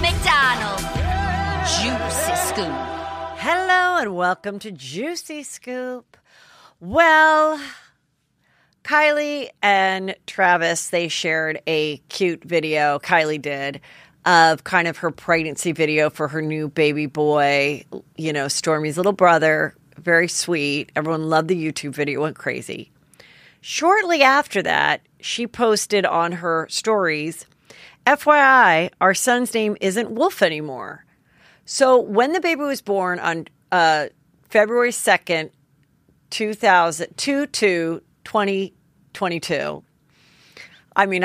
McDonald. Juicy Scoop. Hello and welcome to Juicy Scoop. Well, Kylie and Travis, they shared a cute video, Kylie did, of kind of her pregnancy video for her new baby boy, you know, Stormy's little brother. Very sweet. Everyone loved the YouTube video, went crazy. Shortly after that, she posted on her stories, FYI, our son's name isn't Wolf anymore. So when the baby was born on February 2nd, 2022, I mean,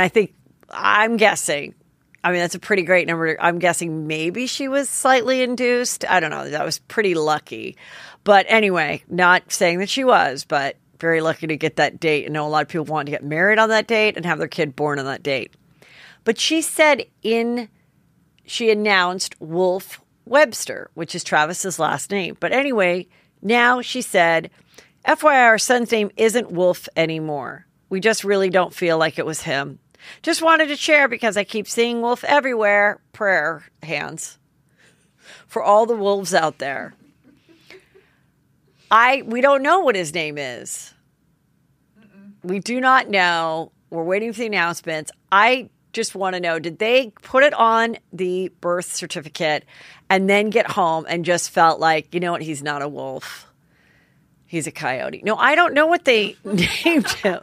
I'm guessing, that's a pretty great number. I'm guessing maybe she was slightly induced. I don't know. That was pretty lucky. But anyway, not saying that she was, but very lucky to get that date. I know a lot of people want to get married on that date and have their kid born on that date. But she said she announced Wolf Webster, which is Travis's last name. But anyway, now she said, FYI, our son's name isn't Wolf anymore. We just really don't feel like it was him. Just wanted to share because I keep seeing Wolf everywhere. Prayer hands for all the wolves out there. We don't know what his name is. We do not know. We're waiting for the announcements. I just want to know, did they put it on the birth certificate and then get home and just felt like, you know what, he's not a wolf. He's a coyote. No, I don't know what they named him.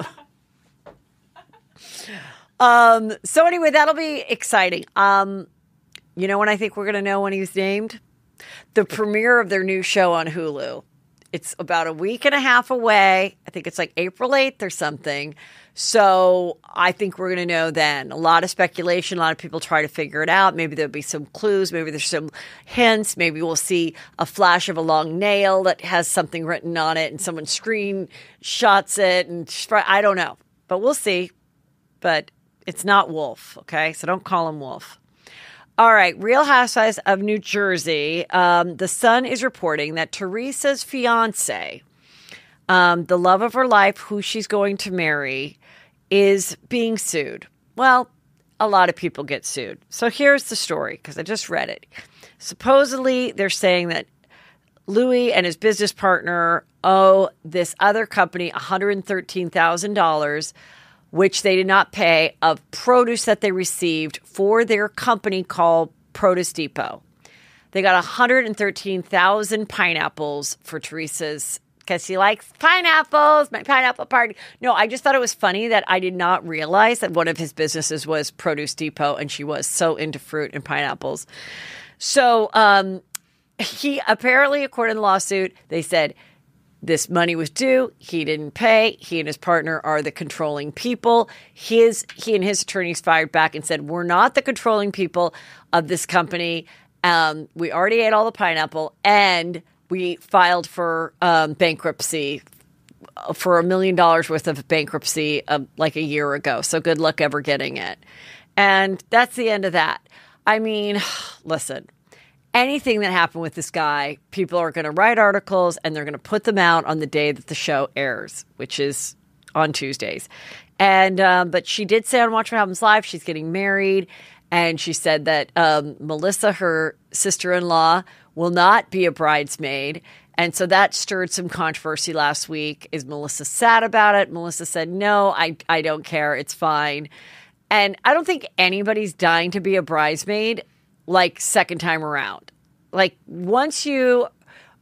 So anyway, that'll be exciting. You know when I think we're going to know when he's named? The premiere of their new show on Hulu. It's about a week and a half away. I think it's like April 8th or something. So I think we're going to know then. A lot of speculation. A lot of people try to figure it out. Maybe there'll be some clues. Maybe there's some hints. Maybe we'll see a flash of a long nail that has something written on it and someone screenshots it. And I don't know. But we'll see. But it's not Wolf, okay? So don't call him Wolf. All right, Real Housewives of New Jersey. The Sun is reporting that Teresa's fiance, the love of her life, who she's going to marry, is being sued. Well, a lot of people get sued. So here's the story, because I just read it. Supposedly, they're saying that Louis and his business partner owe this other company $113,000, which they did not pay, of produce that they received for their company called Produce Depot. They got 113,000 pineapples for Teresa's, because she likes pineapples, my pineapple party. No, I just thought it was funny that I did not realize that one of his businesses was Produce Depot, and she was so into fruit and pineapples. So he apparently, according to the lawsuit, they said, this money was due. He didn't pay. He and his partner are the controlling people. He and his attorneys fired back and said, we're not the controlling people of this company. We already ate all the pineapple, and we filed for bankruptcy, for $1 million worth of bankruptcy like a year ago. So good luck ever getting it. And that's the end of that. I mean, listen. Anything that happened with this guy, people are going to write articles and they're going to put them out on the day that the show airs, which is on Tuesdays. And but she did say on Watch What Happens Live she's getting married, and she said that Melissa, her sister-in-law, will not be a bridesmaid. And so that stirred some controversy last week. Is Melissa sad about it? Melissa said, no, I don't care. It's fine. And I don't think anybody's dying to be a bridesmaid like second time around. Like once you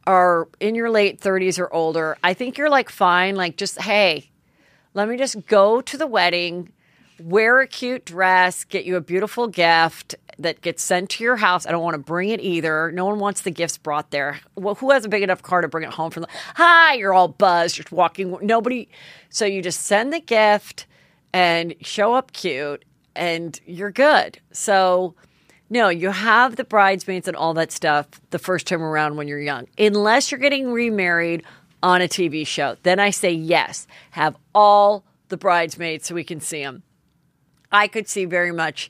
are in your late 30s or older, I think you're like fine. Like just, hey, let me just go to the wedding, wear a cute dress, get you a beautiful gift that gets sent to your house. I don't want to bring it either. No one wants the gifts brought there. Well, who has a big enough car to bring it home from? Hi, you're all buzzed. You're walking. Nobody. So you just send the gift and show up cute and you're good. So no, you have the bridesmaids and all that stuff the first time around when you're young. Unless you're getting remarried on a TV show. Then I say yes. Have all the bridesmaids so we can see them. I could see very much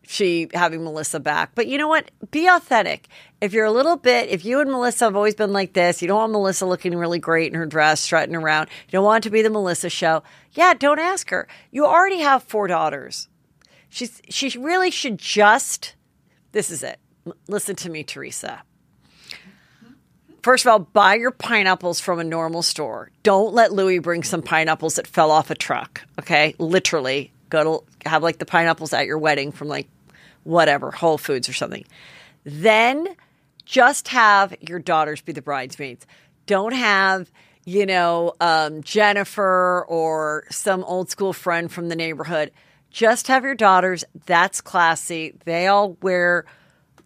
she having Melissa back. But you know what? Be authentic. If you're a little bit, if you and Melissa have always been like this, you don't want Melissa looking really great in her dress, strutting around. You don't want it to be the Melissa show. Yeah, don't ask her. You already have 4 daughters. She really should just This is it. Listen to me, Teresa. First of all, buy your pineapples from a normal store. Don't let Louis bring some pineapples that fell off a truck, okay? Literally, go to have like the pineapples at your wedding from like whatever, Whole Foods or something. Then just have your daughters be the bridesmaids. Don't have, Jennifer or some old school friend from the neighborhood. Just have your daughters. That's classy. They all wear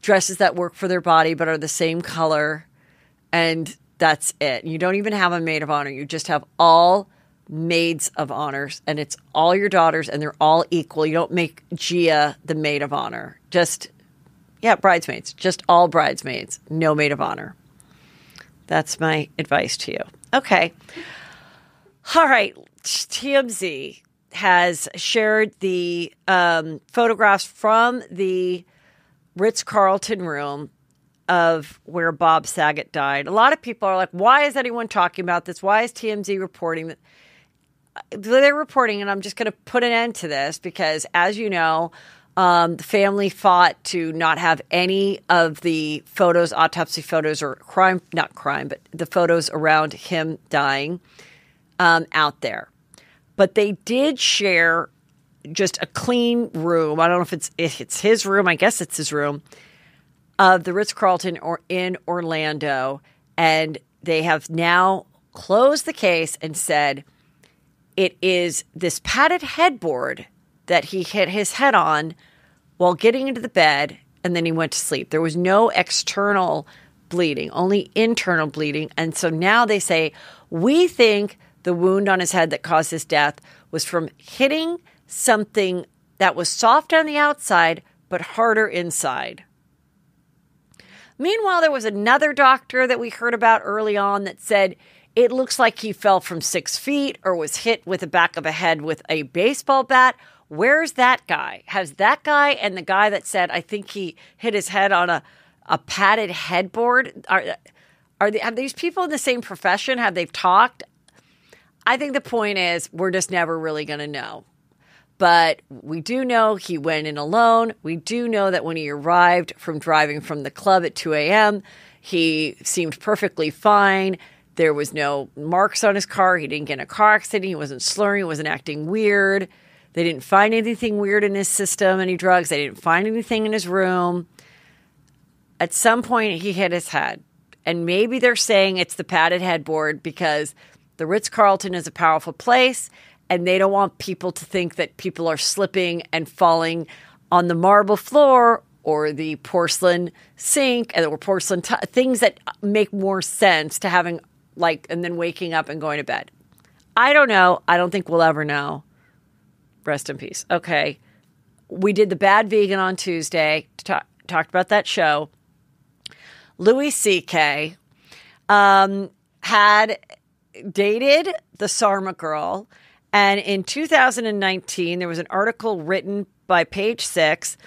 dresses that work for their body but are the same color. And that's it. You don't even have a maid of honor. You just have all maids of honors, and it's all your daughters, and they're all equal. You don't make Gia the maid of honor. Bridesmaids. Just all bridesmaids. No maid of honor. That's my advice to you. Okay. All right. TMZ has shared the photographs from the Ritz-Carlton room of where Bob Saget died. A lot of people are like, why is anyone talking about this? Why is TMZ reporting that? They're reporting, and I'm just going to put an end to this because, as you know, the family fought to not have any of the photos, autopsy photos, or not crime, but the photos around him dying out there. But they did share just a clean room. I don't know if it's his room. I guess it's his room. Of the Ritz-Carlton in Orlando, and they have now closed the case and said it is this padded headboard that he hit his head on while getting into the bed, and then he went to sleep. There was no external bleeding, only internal bleeding, and so now they say, we think the wound on his head that caused his death was from hitting something that was soft on the outside but harder inside. Meanwhile, there was another doctor that we heard about early on that said it looks like he fell from 6 feet or was hit with the back of a head with a baseball bat. Where's that guy? Has that guy and the guy that said, I think he hit his head on a padded headboard, have these people in the same profession? Have they talked? I think the point is we're just never really going to know. But we do know he went in alone. We do know that when he arrived from driving from the club at 2 a.m., he seemed perfectly fine. There was no marks on his car. He didn't get in a car accident. He wasn't slurring. He wasn't acting weird. They didn't find anything weird in his system, any drugs. They didn't find anything in his room. At some point, he hit his head. And maybe they're saying it's the padded headboard because the Ritz-Carlton is a powerful place, and they don't want people to think that people are slipping and falling on the marble floor or the porcelain sink or porcelain things that make more sense to having and then waking up and going to bed. I don't know. I don't think we'll ever know. Rest in peace. Okay. We did The Bad Vegan on Tuesday. Talked about that show. Louis C.K. had dated the Sarma girl. And in 2019, there was an article written by Page Six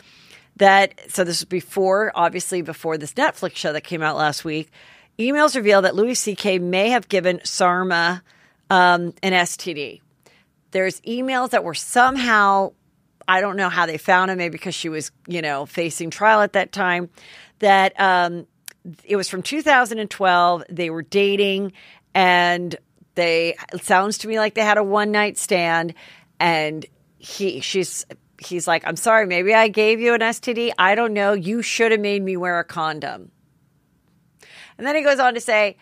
so this was before this Netflix show that came out last week. Emails reveal that Louis C.K. may have given Sarma an STD. There's emails that were somehow, I don't know how they found him, maybe because she was, facing trial at that time, that it was from 2012. They were dating, and it sounds to me like they had a one-night stand, and he's like, I'm sorry, maybe I gave you an STD. I don't know. You should have made me wear a condom. And then he goes on to say,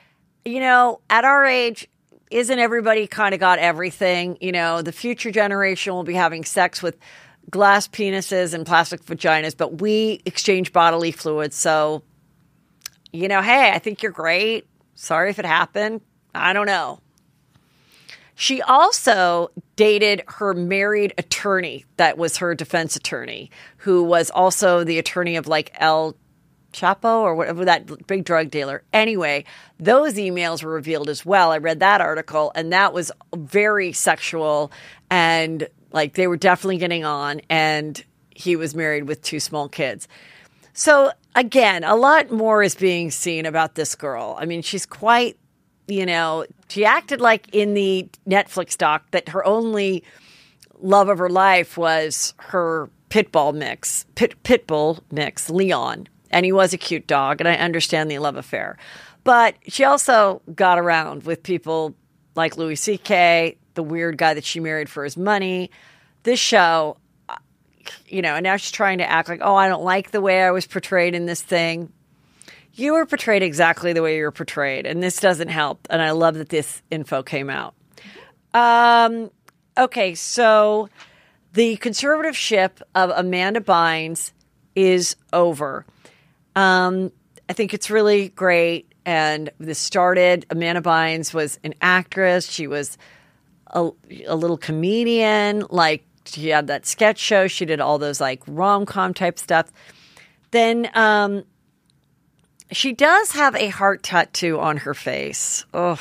at our age, isn't everybody kind of got everything? The future generation will be having sex with glass penises and plastic vaginas, but we exchange bodily fluids. So, hey, I think you're great. Sorry if it happened. I don't know. She also dated her married attorney that was her defense attorney, who was also the attorney of El Chapo or whatever, that big drug dealer. Anyway, those emails were revealed as well. I read that article, and that was very sexual, and they were definitely getting on, and he was married with 2 small kids. So again, a lot more is being seen about this girl. I mean, she's quite, she acted like in the Netflix doc that her only love of her life was her pitbull mix, Leon. And he was a cute dog, and I understand the love affair. But she also got around with people like Louis C.K., the weird guy that she married for his money. This show, and now she's trying to act like, oh, I don't like the way I was portrayed in this thing. You were portrayed exactly the way you were portrayed, and this doesn't help. And I love that this info came out. Okay, so the conservatorship of Amanda Bynes is over. I think it's really great. And this started, Amanda Bynes was an actress. She was a little comedian. Like, she had that sketch show. She did all those like rom-com type stuff. Then she does have a heart tattoo on her face. Oh,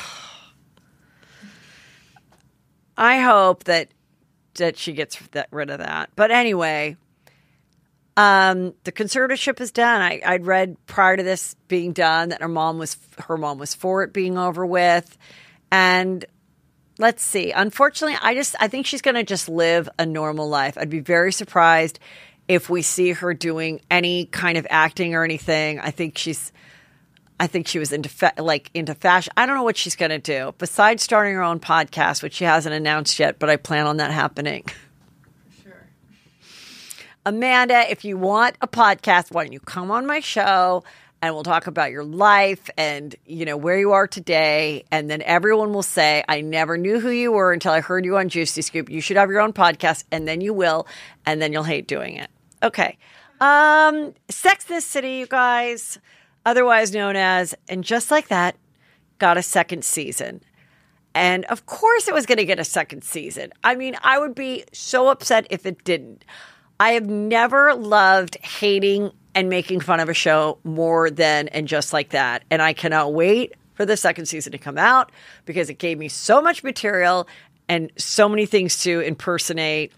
I hope that she gets rid of that. But anyway, the conservatorship is done. I'd read prior to this being done that her mom was for it being over with. And let's see. Unfortunately, I think she's going to just live a normal life. I'd be very surprised if we see her doing any kind of acting or anything. I think she was into fashion. I don't know what she's going to do besides starting her own podcast, which she hasn't announced yet, but I plan on that happening. For sure. Amanda, if you want a podcast, why don't you come on my show and we'll talk about your life and, where you are today. And then everyone will say, I never knew who you were until I heard you on Juicy Scoop. You should have your own podcast, and then you will, and then you'll hate doing it. Okay. Sex in the City, you guys, otherwise known as, and just like that, got a second season. And of course it was going to get a second season. I mean, I would be so upset if it didn't. I have never loved hating and making fun of a show more than And Just Like That. And I cannot wait for the second season to come out because it gave me so much material and so many things to impersonate.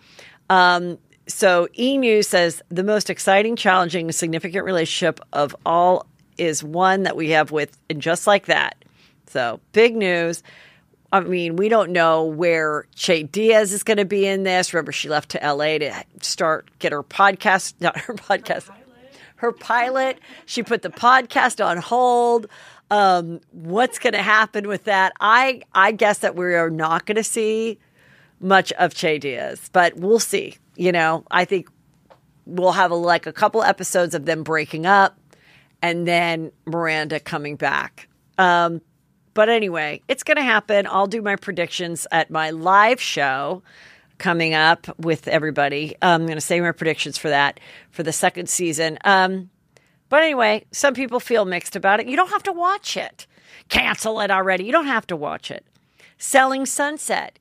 So E! News says the most exciting, challenging, and significant relationship of all is one that we have with And Just Like That. So big news. I mean, we don't know where Che Diaz is going to be in this. Remember, she left to LA to get her podcast, not her podcast, her pilot. She put the podcast on hold. What's going to happen with that? I guess that we are not going to see much of Che Diaz, but we'll see. I think we'll have a couple episodes of them breaking up and then Miranda coming back. But anyway, it's going to happen. I'll do my predictions at my live show coming up with everybody. I'm going to say my predictions for that for the second season. But anyway, some people feel mixed about it. You don't have to watch it. Cancel it already. You don't have to watch it. Selling Sunset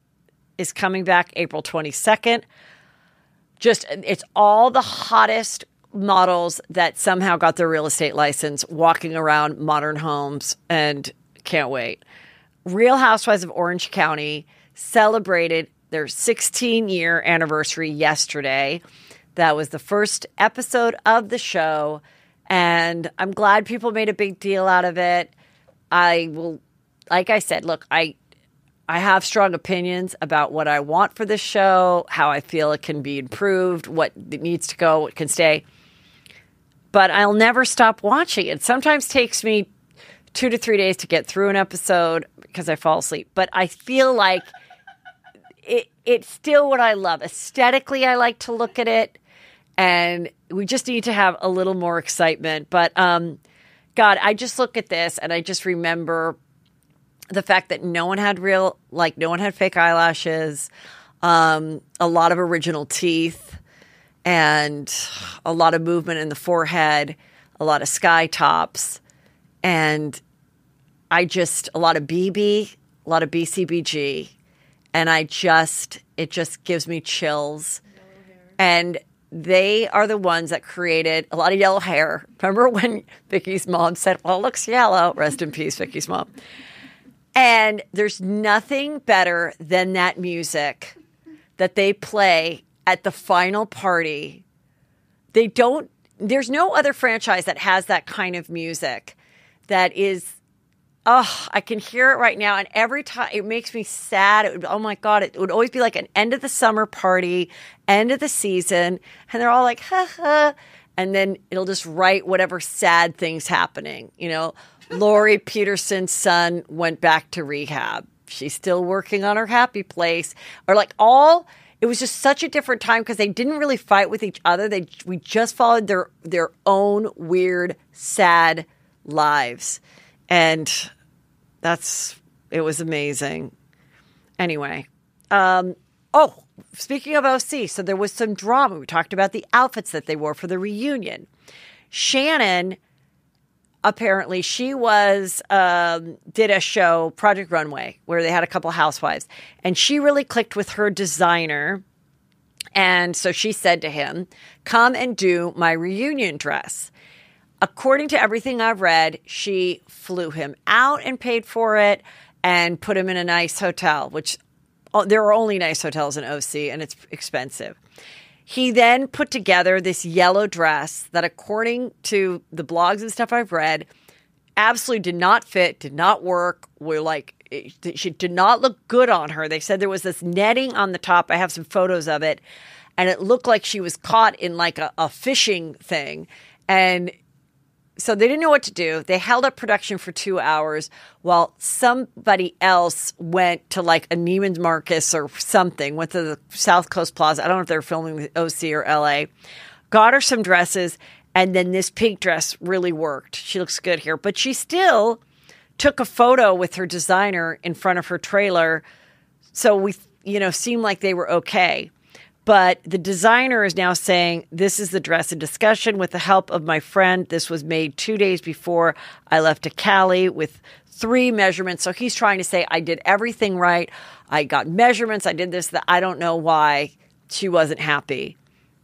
is coming back April 22nd. It's all the hottest models that somehow got their real estate license walking around modern homes, and can't wait. Real Housewives of Orange County celebrated their 16-year anniversary yesterday. That was the first episode of the show, and I'm glad people made a big deal out of it. Like I said, look, I have strong opinions about what I want for this show, how I feel it can be improved, what needs to go, what can stay. But I'll never stop watching. It sometimes takes me 2 to 3 days to get through an episode because I fall asleep. But I feel like it's still what I love. Aesthetically, I like to look at it. And we just need to have a little more excitement. But, God, I just look at this and I just remember the fact that no one had fake eyelashes, a lot of original teeth, and a lot of movement in the forehead, a lot of sky tops, and a lot of BB, a lot of BCBG, and it just gives me chills. And they are the ones that created a lot of yellow hair. Remember when Vicky's mom said, well, it looks yellow? Rest in peace, Vicky's mom. And there's nothing better than that music that they play at the final party. There's no other franchise that has that kind of music that is Oh, I can hear it right now. And every time it makes me sad. Oh my God. It would always be like an end of the summer party, end of the season. And they're all like, ha ha. And then it'll just write whatever sad things happening. You know, Lori Peterson's son went back to rehab. She's still working on her happy place. Or like it was just such a different time because they didn't really fight with each other. We just followed their own weird, sad lives. And it was amazing. Anyway. Speaking of OC, so there was some drama. We talked about the outfits that they wore for the reunion. Shannon, apparently, she did a show, Project Runway, where they had a couple housewives. And she really clicked with her designer. And so she said to him, come and do my reunion dress. According to everything I've read, she flew him out and paid for it and put him in a nice hotel, which there are only nice hotels in OC and it's expensive. He then put together this yellow dress that, according to the blogs and stuff I've read, absolutely did not fit, did not work. She did not look good on her. They said there was this netting on the top. I have some photos of it. And it looked like she was caught in like a fishing thing. And so they didn't know what to do. They held up production for 2 hours while somebody else went to like a Neiman Marcus or something, went to the South Coast Plaza. I don't know if they were filming with OC or LA. Got her some dresses, and then this pink dress really worked. She looks good here. But she still took a photo with her designer in front of her trailer. So we, seemed like they were okay. But the designer is now saying, this is the dress in discussion with the help of my friend. This was made 2 days before I left to Cali with 3 measurements. So he's trying to say, I did everything right. I got measurements. I did this, that. I don't know why she wasn't happy.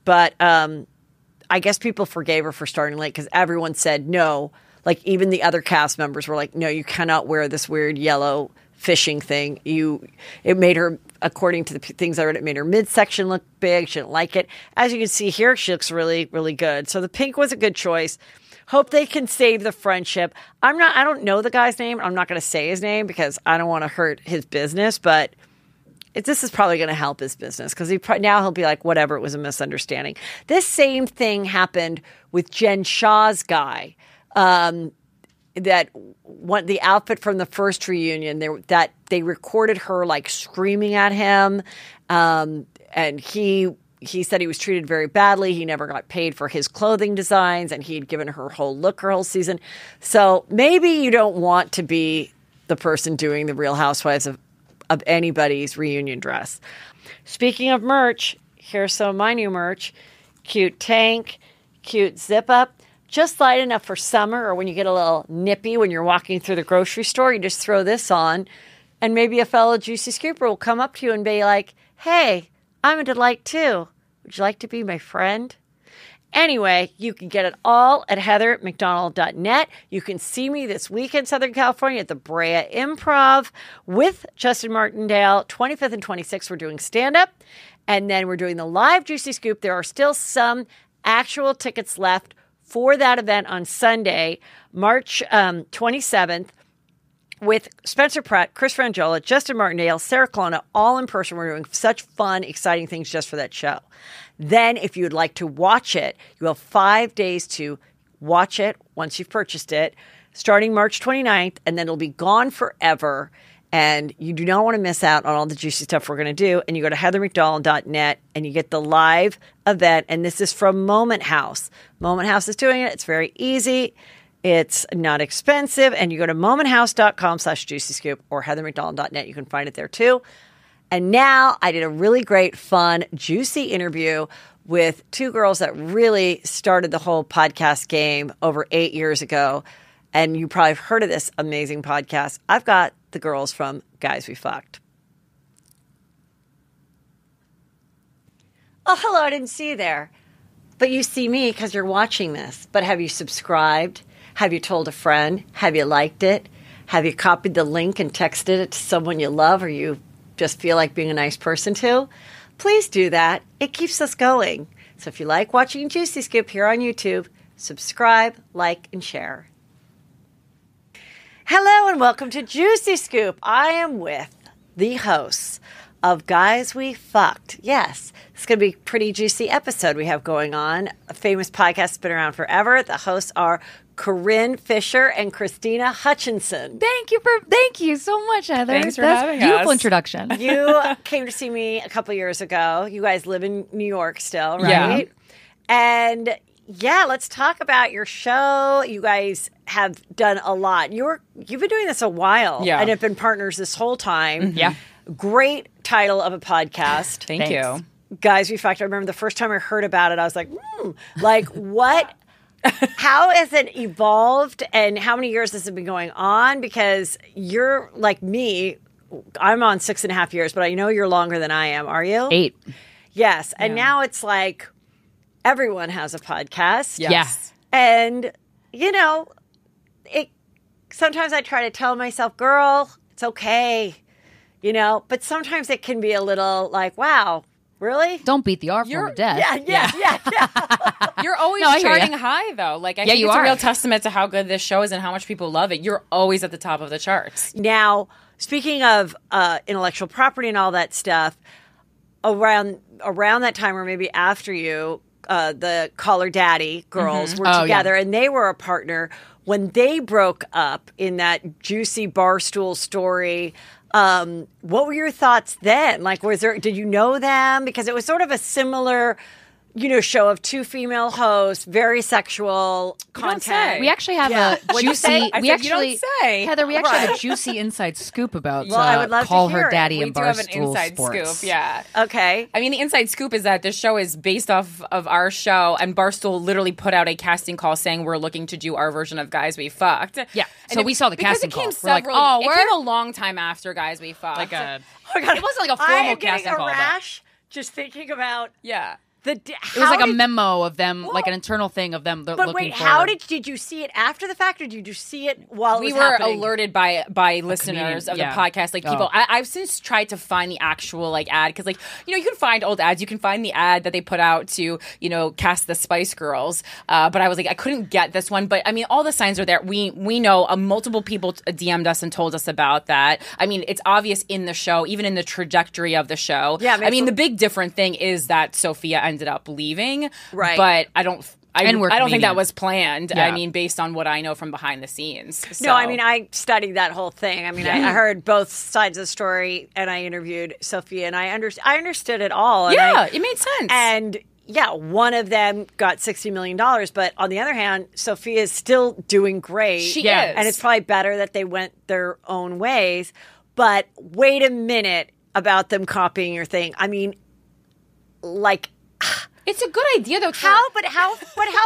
But I guess people forgave her for starting late because everyone said no. Like even the other cast members were like, no, you cannot wear this weird yellow fishing thing. It made her, according to the things I read, it made her midsection look big. She didn't like it. As you can see here, she looks really, really good. So the pink was a good choice. Hope they can save the friendship. I don't know the guy's name. I'm not going to say his name because I don't want to hurt his business, but this is probably going to help his business because now he'll be like, whatever, it was a misunderstanding. This same thing happened with Jen Shah's guy. That the outfit from the first reunion, they recorded her like screaming at him, and he said he was treated very badly. He never got paid for his clothing designs, and he'd given her whole look her whole season. So maybe you don't want to be the person doing the Real Housewives of anybody's reunion dress. Speaking of merch, here's some of my new merch: cute tank, cute zip up. Just light enough for summer or when you get a little nippy when you're walking through the grocery store. You just throw this on and maybe a fellow Juicy Scooper will come up to you and be like, hey, I'm a delight too. Would you like to be my friend? Anyway, you can get it all at heathermcdonald.net. You can see me this week in Southern California at the Brea Improv with Justin Martindale. 25th and 26th, we're doing stand-up. And then we're doing the live Juicy Scoop. There are still some actual tickets left for that event on Sunday, March 27th, with Spencer Pratt, Chris Frangiola, Justin Martindale, Sarah Colonna, all in person. We're doing such fun, exciting things just for that show. Then, if you'd like to watch it, you have 5 days to watch it once you've purchased it, starting March 29th, and then it'll be gone forever. And you do not want to miss out on all the juicy stuff we're going to do. And you go to heathermcdonald.net and you get the live event. And this is from Moment House. Moment House is doing it. It's very easy. It's not expensive. And you go to momenthouse.com/juicyscoop or heathermcdonald.net. You can find it there too. And now I did a really great, fun, juicy interview with 2 girls that really started the whole podcast game over 8 years ago. And you probably have heard of this amazing podcast. I've got the girls from Guys We Fcked. Oh, hello, I didn't see you there. But you see me because you're watching this. But have you subscribed? Have you told a friend? Have you liked it? Have you copied the link and texted it to someone you love or you just feel like being a nice person to? Please do that. It keeps us going. So if you like watching Juicy Scoop here on YouTube, subscribe, like, and share. Hello and welcome to Juicy Scoop. I am with the hosts of Guys We Fucked. Yes, it's going to be a pretty juicy episode we have going on. A famous podcast that's been around forever. The hosts are Corinne Fisher and Christina Hutchinson. Thank you so much, Heather. Thanks for That's having a beautiful us. introduction. You came to see me a couple years ago. You guys live in New York still, right? Yeah. And yeah, let's talk about your show. You guys have done a lot. You've been doing this a while, and have been partners this whole time. Yeah. Great title of a podcast. Thank you. Guys We Fcked. I remember the first time I heard about it, I was like, like what? How has it evolved and how many years has it been going on? Because you're like me, I'm on 6.5 years, but I know you're longer than I am. Are you? 8. Yes. And now it's like everyone has a podcast. Yes. And, you know, sometimes I try to tell myself, girl, it's okay, you know, but sometimes it can be a little like, wow, really? Don't beat the R form of death. Yeah. You're always I hear charting ya. high, though. Like, I Yeah, think you it's are. a real testament to how good this show is and how much people love it. You're always at the top of the charts. Now, speaking of intellectual property and all that stuff, around that time or maybe after you, the Call Her Daddy girls were together and they were a partner. When they broke up in that juicy Barstool story, what were your thoughts then? Like, did you know them? Because it was sort of a similar, show of two female hosts, very sexual content. We actually have a What'd you say? juicy. I We said, actually, you don't say. Heather, we actually have a juicy inside scoop about Well, I would love to Call hear Her it. Daddy We and do have an Barstool inside Sports. scoop, yeah. Okay. I mean, the inside scoop is that this show is based off of our show, and Barstool literally put out a casting call saying we're looking to do our version of Guys We Fucked. Yeah. And So we saw the casting because it came call. We're like, several- oh, it we're came a long time after Guys We Fucked. like a. Oh my God. It wasn't like a I formal am getting casting a call. but rash just thinking about yeah. it It was like a memo of them, like an internal thing of them. But looking wait, for, how did you see it after the fact, or did you see it while it We was were happening? alerted by listeners of the yeah. podcast, like people. Oh. I've since tried to find the actual ad because, you can find old ads. You can find the ad that they put out to cast the Spice Girls. But I was like, I couldn't get this one. But I mean, all the signs are there. We know multiple people DM'd us and told us about that. I mean, it's obvious in the show, even in the trajectory of the show. Yeah, I mean, the big different thing is that Sophia ended up leaving. Right. But I don't. And we're I don't think that comedians. was planned. Yeah. I mean, based on what I know from behind the scenes. So. No, I mean, I studied that whole thing. I mean, I heard both sides of the story, and I interviewed Sophia, and I understood it all. And Yeah, it made sense. And yeah, one of them got $60 million, but on the other hand, Sophia is still doing great. She is. And it's probably better that they went their own ways. But wait a minute about them copying your thing. I mean, like... It's a good idea, though. How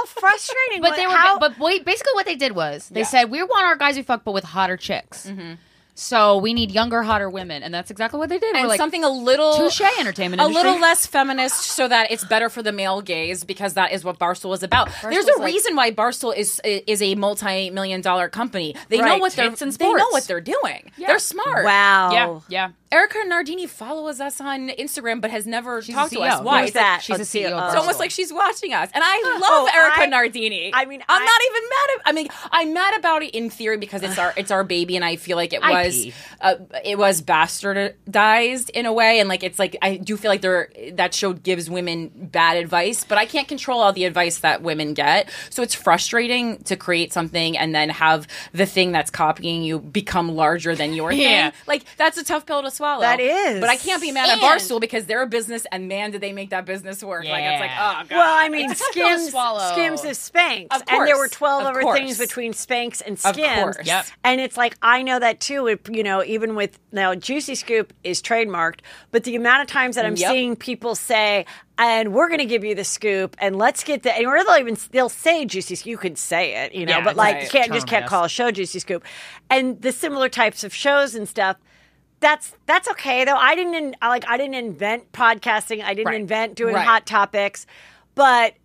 frustrating. But they were. How, But wait, basically, what they did was they said we want our Guys We Fuck, but with hotter chicks. So we need younger, hotter women, and that's exactly what they did. And we're like, something a little touche entertainment a industry. little less feminist, so that it's better for the male gaze, because that is what Barstool is about. There's a reason why Barstool is a multi-million-dollar company. They know what they're Tits and they know sports. what they're doing. They're smart. wow. Yeah. Erica Nardini follows us on Instagram, but has never talked to CEO. us. Why? Who's that? She's a CEO of It's Barstool. almost like she's watching us, and I love Erica Nardini. I mean, I'm not even mad at. I mean, I'm mad about it in theory because it's our baby, and I feel like it was bastardized in a way, and I do feel like that show gives women bad advice, but I can't control all the advice that women get, so it's frustrating to create something and then have the thing that's copying you become larger than your thing. Like, that's a tough pill to swallow. That is. But I can't be mad at Barstool because they're a business, and man, did they make that business work. Like, it's like, oh god. Well, I mean, It's a tough pill to swallow. Skims is Spanx. Of And there were course. 12 Of other course. things between Spanx and Of Skims. course. Yep. And it's like, I know that too. Even with, now, Juicy Scoop is trademarked, but the amount of times that I'm seeing people say, and we're going to give you the scoop, and let's get the, and they'll say Juicy Scoop. You could say it, Yeah, but like, right. you can't call a show Juicy Scoop. And the similar types of shows and stuff, that's okay though. I didn't invent podcasting. I didn't invent doing hot topics, but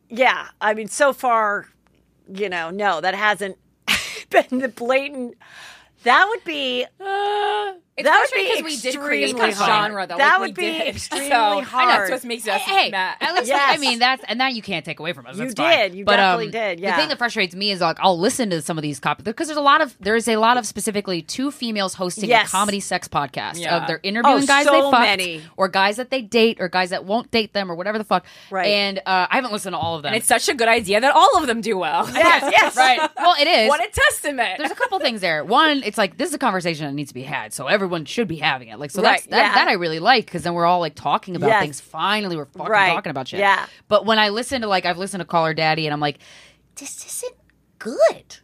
yeah, I mean, so far, no, that hasn't been the blatant. That would be It's that would frustrating be because we did create extremely this hard. genre, though. That Like, would we be did. extremely So, hard. That's what makes us mad. At least Yes. I mean and that you can't take away from us. You That's fine. did. You But, definitely did. Yeah. The thing that frustrates me is like I'll listen to some of these copies because there is a lot of specifically two females hosting a comedy sex podcast of they're interviewing guys so they fucked many. or guys that they date or guys that won't date them or whatever the fuck. Right. And I haven't listened to all of them. And it's such a good idea that all of them do well. Yes. right. Well, it is. What a testament. There's a couple things there. One, it's like this is a conversation that needs to be had, so everyone should be having it. Like, so Right, that I really like because then we're all like talking about Yes. things. Finally, we're fucking Right. talking about shit. Yeah. But when I listen to I've listened to Call Her Daddy, and I'm like, this isn't good.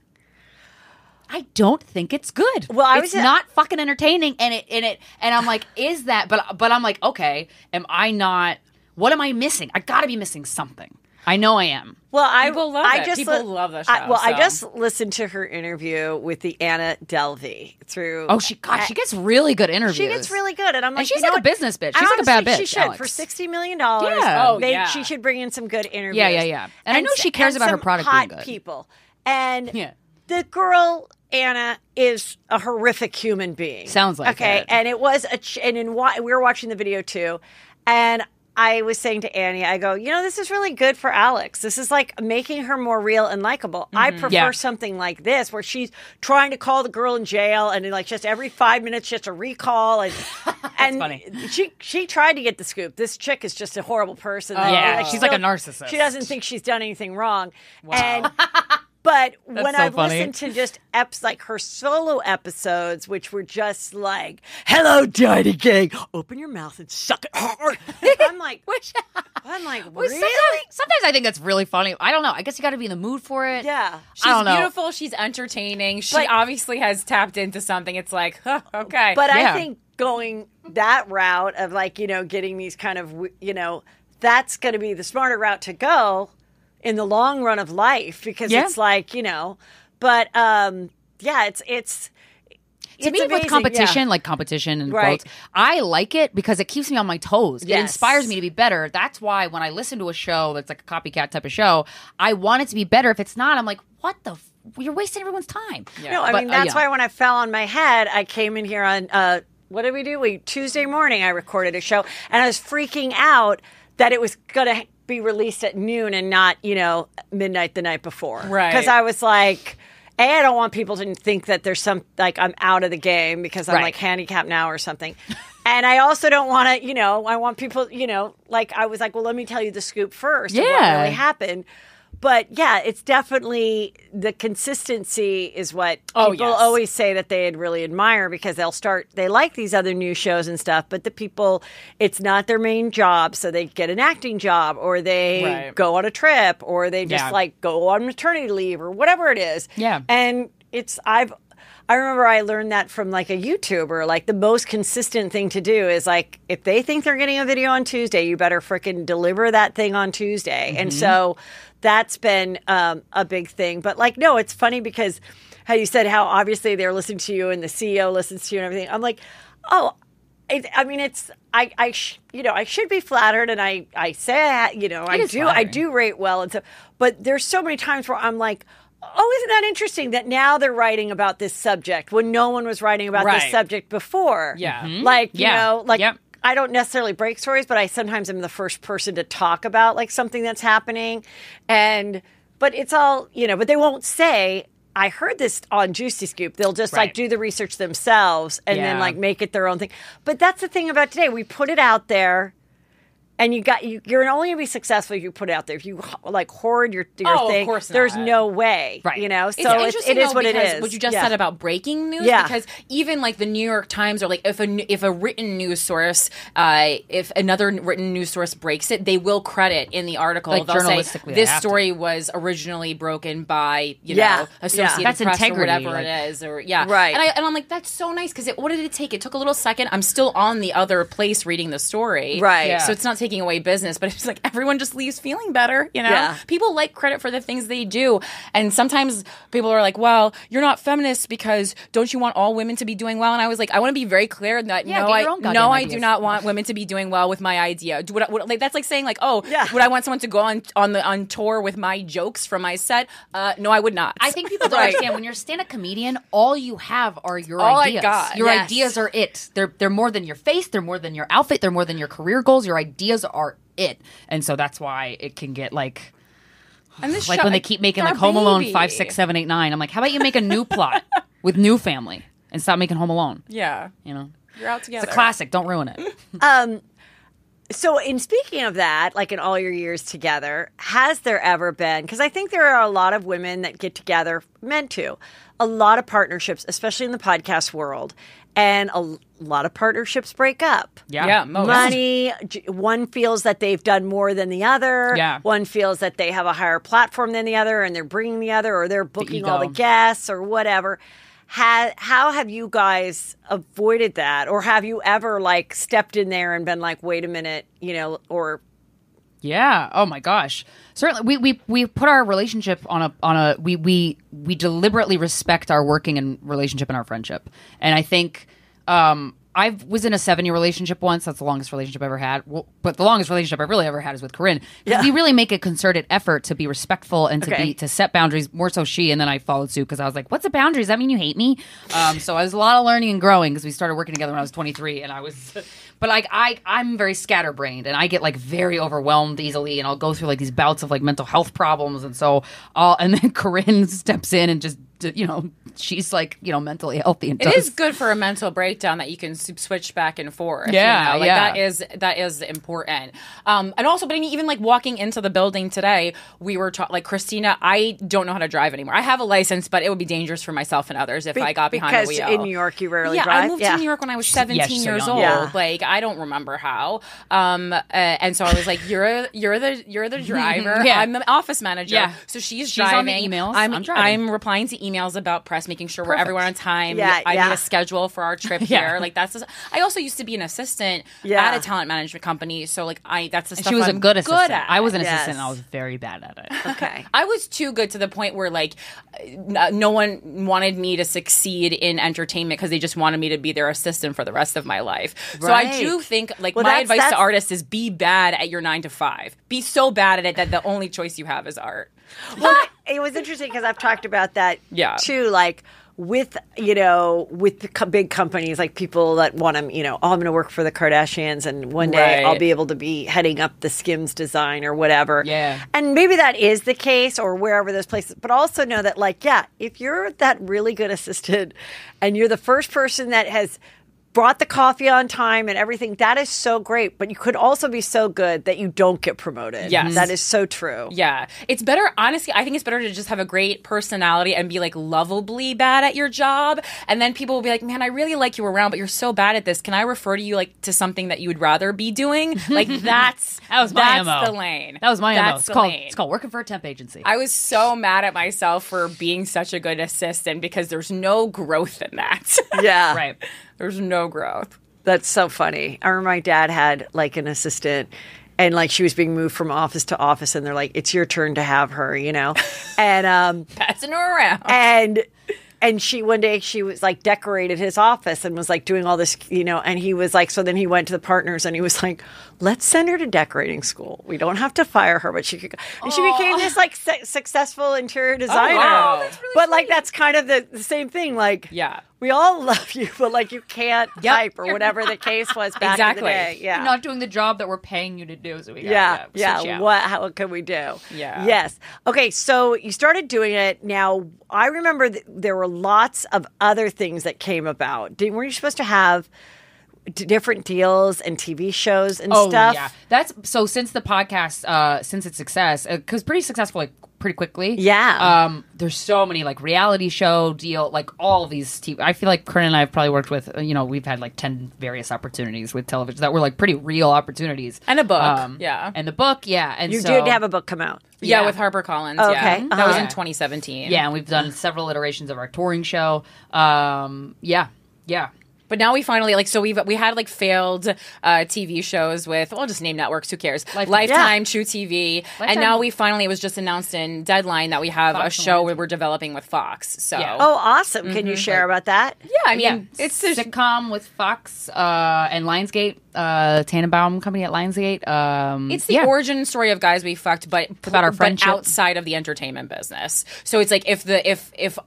I don't think it's good. Well, it's not fucking entertaining, and I'm like, is that? But I'm like, okay, am I not? What am I missing? I got to be missing something. I know I am. Well, People love it. People love the show. I just listened to her interview with the Anna Delvey through. Oh, she gets really good interviews. She gets really good, and I'm like, and she's you know like a what? business bitch. I She's like a bad honestly, bitch. She should Alex. for $60 million. Yeah. Oh, yeah. She should bring in some good interviews. Yeah. And I know she cares and about her some product hot being good. people, and Yeah. the girl Anna is a horrific human being. Sounds like it. And it was we were watching the video too, and I was saying to Annie, I go, this is really good for Alex. This is like making her more real and likable. I prefer something like this where she's trying to call the girl in jail and like just every 5 minutes just a recall and funny. she tried to get the scoop. This chick is just a horrible person. Yeah, she's like a narcissist. She doesn't think she's done anything wrong. Wow. But when so I've funny. listened to just like her solo episodes, which were just like, "Hello, Daddy Gang, open your mouth and suck it hard," I'm like, really? Sometimes I think that's really funny. I don't know. I guess you got to be in the mood for it. Yeah. She's I don't know. beautiful. She's entertaining. She But- obviously has tapped into something. It's like, okay. But Yeah. I think going that route of like, getting these kind of, that's going to be the smarter route to go in the long run of life because it's like, but it's To me, with amazing. competition, Yeah. like competition and Right. quotes, I like it because it keeps me on my toes. It Yes. inspires me to be better. That's why when I listen to a show that's like a copycat type of show, I want it to be better. If it's not, I'm like, what the? You're wasting everyone's time. Yeah. No, I But, mean, that's yeah. why when I fell on my head, I came in here on, what did we do? Tuesday morning, I recorded a show, and I was freaking out that it was going to be released at noon and not, midnight the night before. Right. Because I was like, I don't want people to think that there's some, like, I'm out of the game because I'm, Right. like, handicapped now or something. And I also don't want to, I want people, like, I was like, well, let me tell you the scoop first of what Yeah. really happened. But yeah, it's definitely the consistency is what people yes. always say that they'd really admire because they like these other new shows and stuff, but the people, it's not their main job. So they get an acting job or they Right. go on a trip or they just Yeah. like go on maternity leave or whatever it is. Yeah. And I remember I learned that from like a YouTuber. Like the most consistent thing to do is like if they think they're getting a video on Tuesday, you better freaking deliver that thing on Tuesday. Mm-hmm. And so that's been a big thing. But like, no, it's funny because how you said how obviously they're listening to you and the CEO listens to you and everything. I'm like, I should be flattered, and I say, I do rate well and stuff. But there's so many times where I'm like, oh, isn't that interesting that now they're writing about this subject when no one was writing about this Right. subject before? Yeah. Mhm. Like, Yeah. Yep. I don't necessarily break stories, but I sometimes am the first person to talk about like something that's happening. But it's all, but they won't say, I heard this on Juicy Scoop. They'll just like Right. do the research themselves and then Yeah. like make it their own thing. But that's the thing about today. We put it out there. And you're only going to be successful if you put it out there. If you like hoard your Oh, of thing, course there's not. no way, Right. So It's interesting it is though, what it because is. what you just Yeah. said about breaking news, Yeah. because even like the New York Times or like if a written news source, if another written news source breaks it, they will credit in the article. Like, They'll say journalistically, they this have to. story was originally broken by Yeah. Associated That's Press integrity, or whatever like- it is, or yeah, Right. And I'm like, that's so nice because what did it take? It took a little second. I'm still on the other place reading the story, Right. Yeah. So it's not taking away business, but it's like everyone just leaves feeling better, you know? Yeah. People like credit for the things they do. And sometimes people are like, well, you're not feminist because don't you want all women to be doing well? And I was like, I want to be very clear that I do not want women to be doing well with my idea. That's like saying like, would I want someone to go on tour with my jokes from my set? No, I would not. I think people don't understand when you're a stand-up comedian, all you have are your ideas. Your ideas are it. They're more than your face. They're more than your outfit. They're more than your career goals. Your ideas are it. And so that's why it can get like... And this when they keep making like Home Alone 5, 6, 7, 8, 9. I'm like, how about you make a new plot with new family and stop making Home Alone? Yeah. You know? You're out together. It's a classic. Don't ruin it. So in speaking of that, like in all your years together, has there ever been, because I think there are a lot of women that get together, men too, a lot of partnerships, especially in the podcast world, and a lot of partnerships break up. Yeah. Most. Money, one feels that they've done more than the other. Yeah. One feels that they have a higher platform than the other and they're bringing the other, or they're booking all the ego. guests or whatever. How have you guys avoided that? Or have you ever like stepped in there and been like, wait a minute, you know, or... Yeah. Oh my gosh. Certainly, we put our relationship on a we deliberately respect our working and relationship and our friendship. And I think I was in a 7-year relationship once. That's the longest relationship I've ever had. Well, but the longest relationship I've really ever had is with Corinne. Because we really make a concerted effort to be respectful and to set boundaries. More so she, and then I followed suit because I was like, "What's a boundary? Does that mean you hate me?" So I was a lot of learning and growing because we started working together when I was 23, and I was. But like I'm very scatterbrained, and I get like very overwhelmed easily, and I'll go through like these bouts of like mental health problems, and so and then Corinne steps in and just she's like mentally healthy. And it is good for a mental breakdown that you can switch back and forth. Yeah, that is important. And also, but even like walking into the building today, we were like Christina. I don't know how to drive anymore. I have a license, but it would be dangerous for myself and others if I got behind the wheel. Because in New York, you rarely drive. I moved to New York when I was 17 years old. Yeah. Like I don't remember how. And so I was like, "You're the driver. Yeah. I'm the office manager. Yeah. So she's driving. on the emails. I'm driving. I'm replying to emails about press, making sure we're everyone on time. Yeah, I need a schedule for our trip here. Like I also used to be an assistant at a talent management company, so like that's the stuff she was I'm a good assistant. at. I was an assistant, and I was very bad at it. Okay. I was too good to the point where like no one wanted me to succeed in entertainment because they just wanted me to be their assistant for the rest of my life. So I do think like my advice to artists is be bad at your 9 to 5. Be so bad at it that the only choice you have is art. Well, it was interesting because I've talked about that too, like with the big companies, like people that want to, I'm going to work for the Kardashians and one day I'll be able to be heading up the Skims design or whatever. Yeah. And maybe that is the case or wherever those places, but also know that like, if you're that really good assistant and you're the first person that has brought the coffee on time and everything, that is so great. But you could also be so good that you don't get promoted. Yes. That is so true. Yeah. It's better, honestly, I think it's better to just have a great personality and be like lovably bad at your job. And then people will be like, man, I really like you around, but you're so bad at this. Can I refer to you like to something that you would rather be doing? Like that's the lane. That was my MO. That's It's called working for a temp agency. I was so mad at myself for being such a good assistant because there's no growth in that. Yeah. Right. There's no growth. That's so funny. I remember my dad had like an assistant and like she was being moved from office to office and they're like, it's your turn to have her, and passing her around. And she one day she was like decorated his office and was like doing all this, and he was like, so then he went to the partners and he was like, let's send her to decorating school. We don't have to fire her, but she could go. And she became this like successful interior designer. Oh, wow. That's really but like that's kind of the same thing. Like we all love you, but like you can't type or whatever the case was back in the day. Yeah. You're not doing the job that we're paying you to do, so we got What can we do? Yeah. Yes. Okay, so you started doing it. Now, I remember there were lots of other things that came about. Weren't you supposed to have different deals and TV shows and stuff? Yeah. That's so since the podcast, since its success, because pretty successful, like pretty quickly. Yeah. There's so many like reality show deal, like all of these TV. I feel like Corinne and I have probably worked with, we've had like 10 various opportunities with television that were like pretty real opportunities. And a book. And the book. Yeah. And you did have a book come out. Yeah, with HarperCollins. Okay. Yeah. That was in 2017. Yeah. And we've done several iterations of our touring show. Yeah. But now we finally we had like failed TV shows with I'll just name networks, who cares? Lifetime, True TV, and now we finally, it was just announced in Deadline that we have a show where we're developing with Fox. So Oh, awesome! Can you share about that? yeah, I mean it's a sitcom with Fox and Lionsgate, Tannenbaum company at Lionsgate. It's the origin story of Guys We Fucked, but about our friendship outside of the entertainment business. So it's like if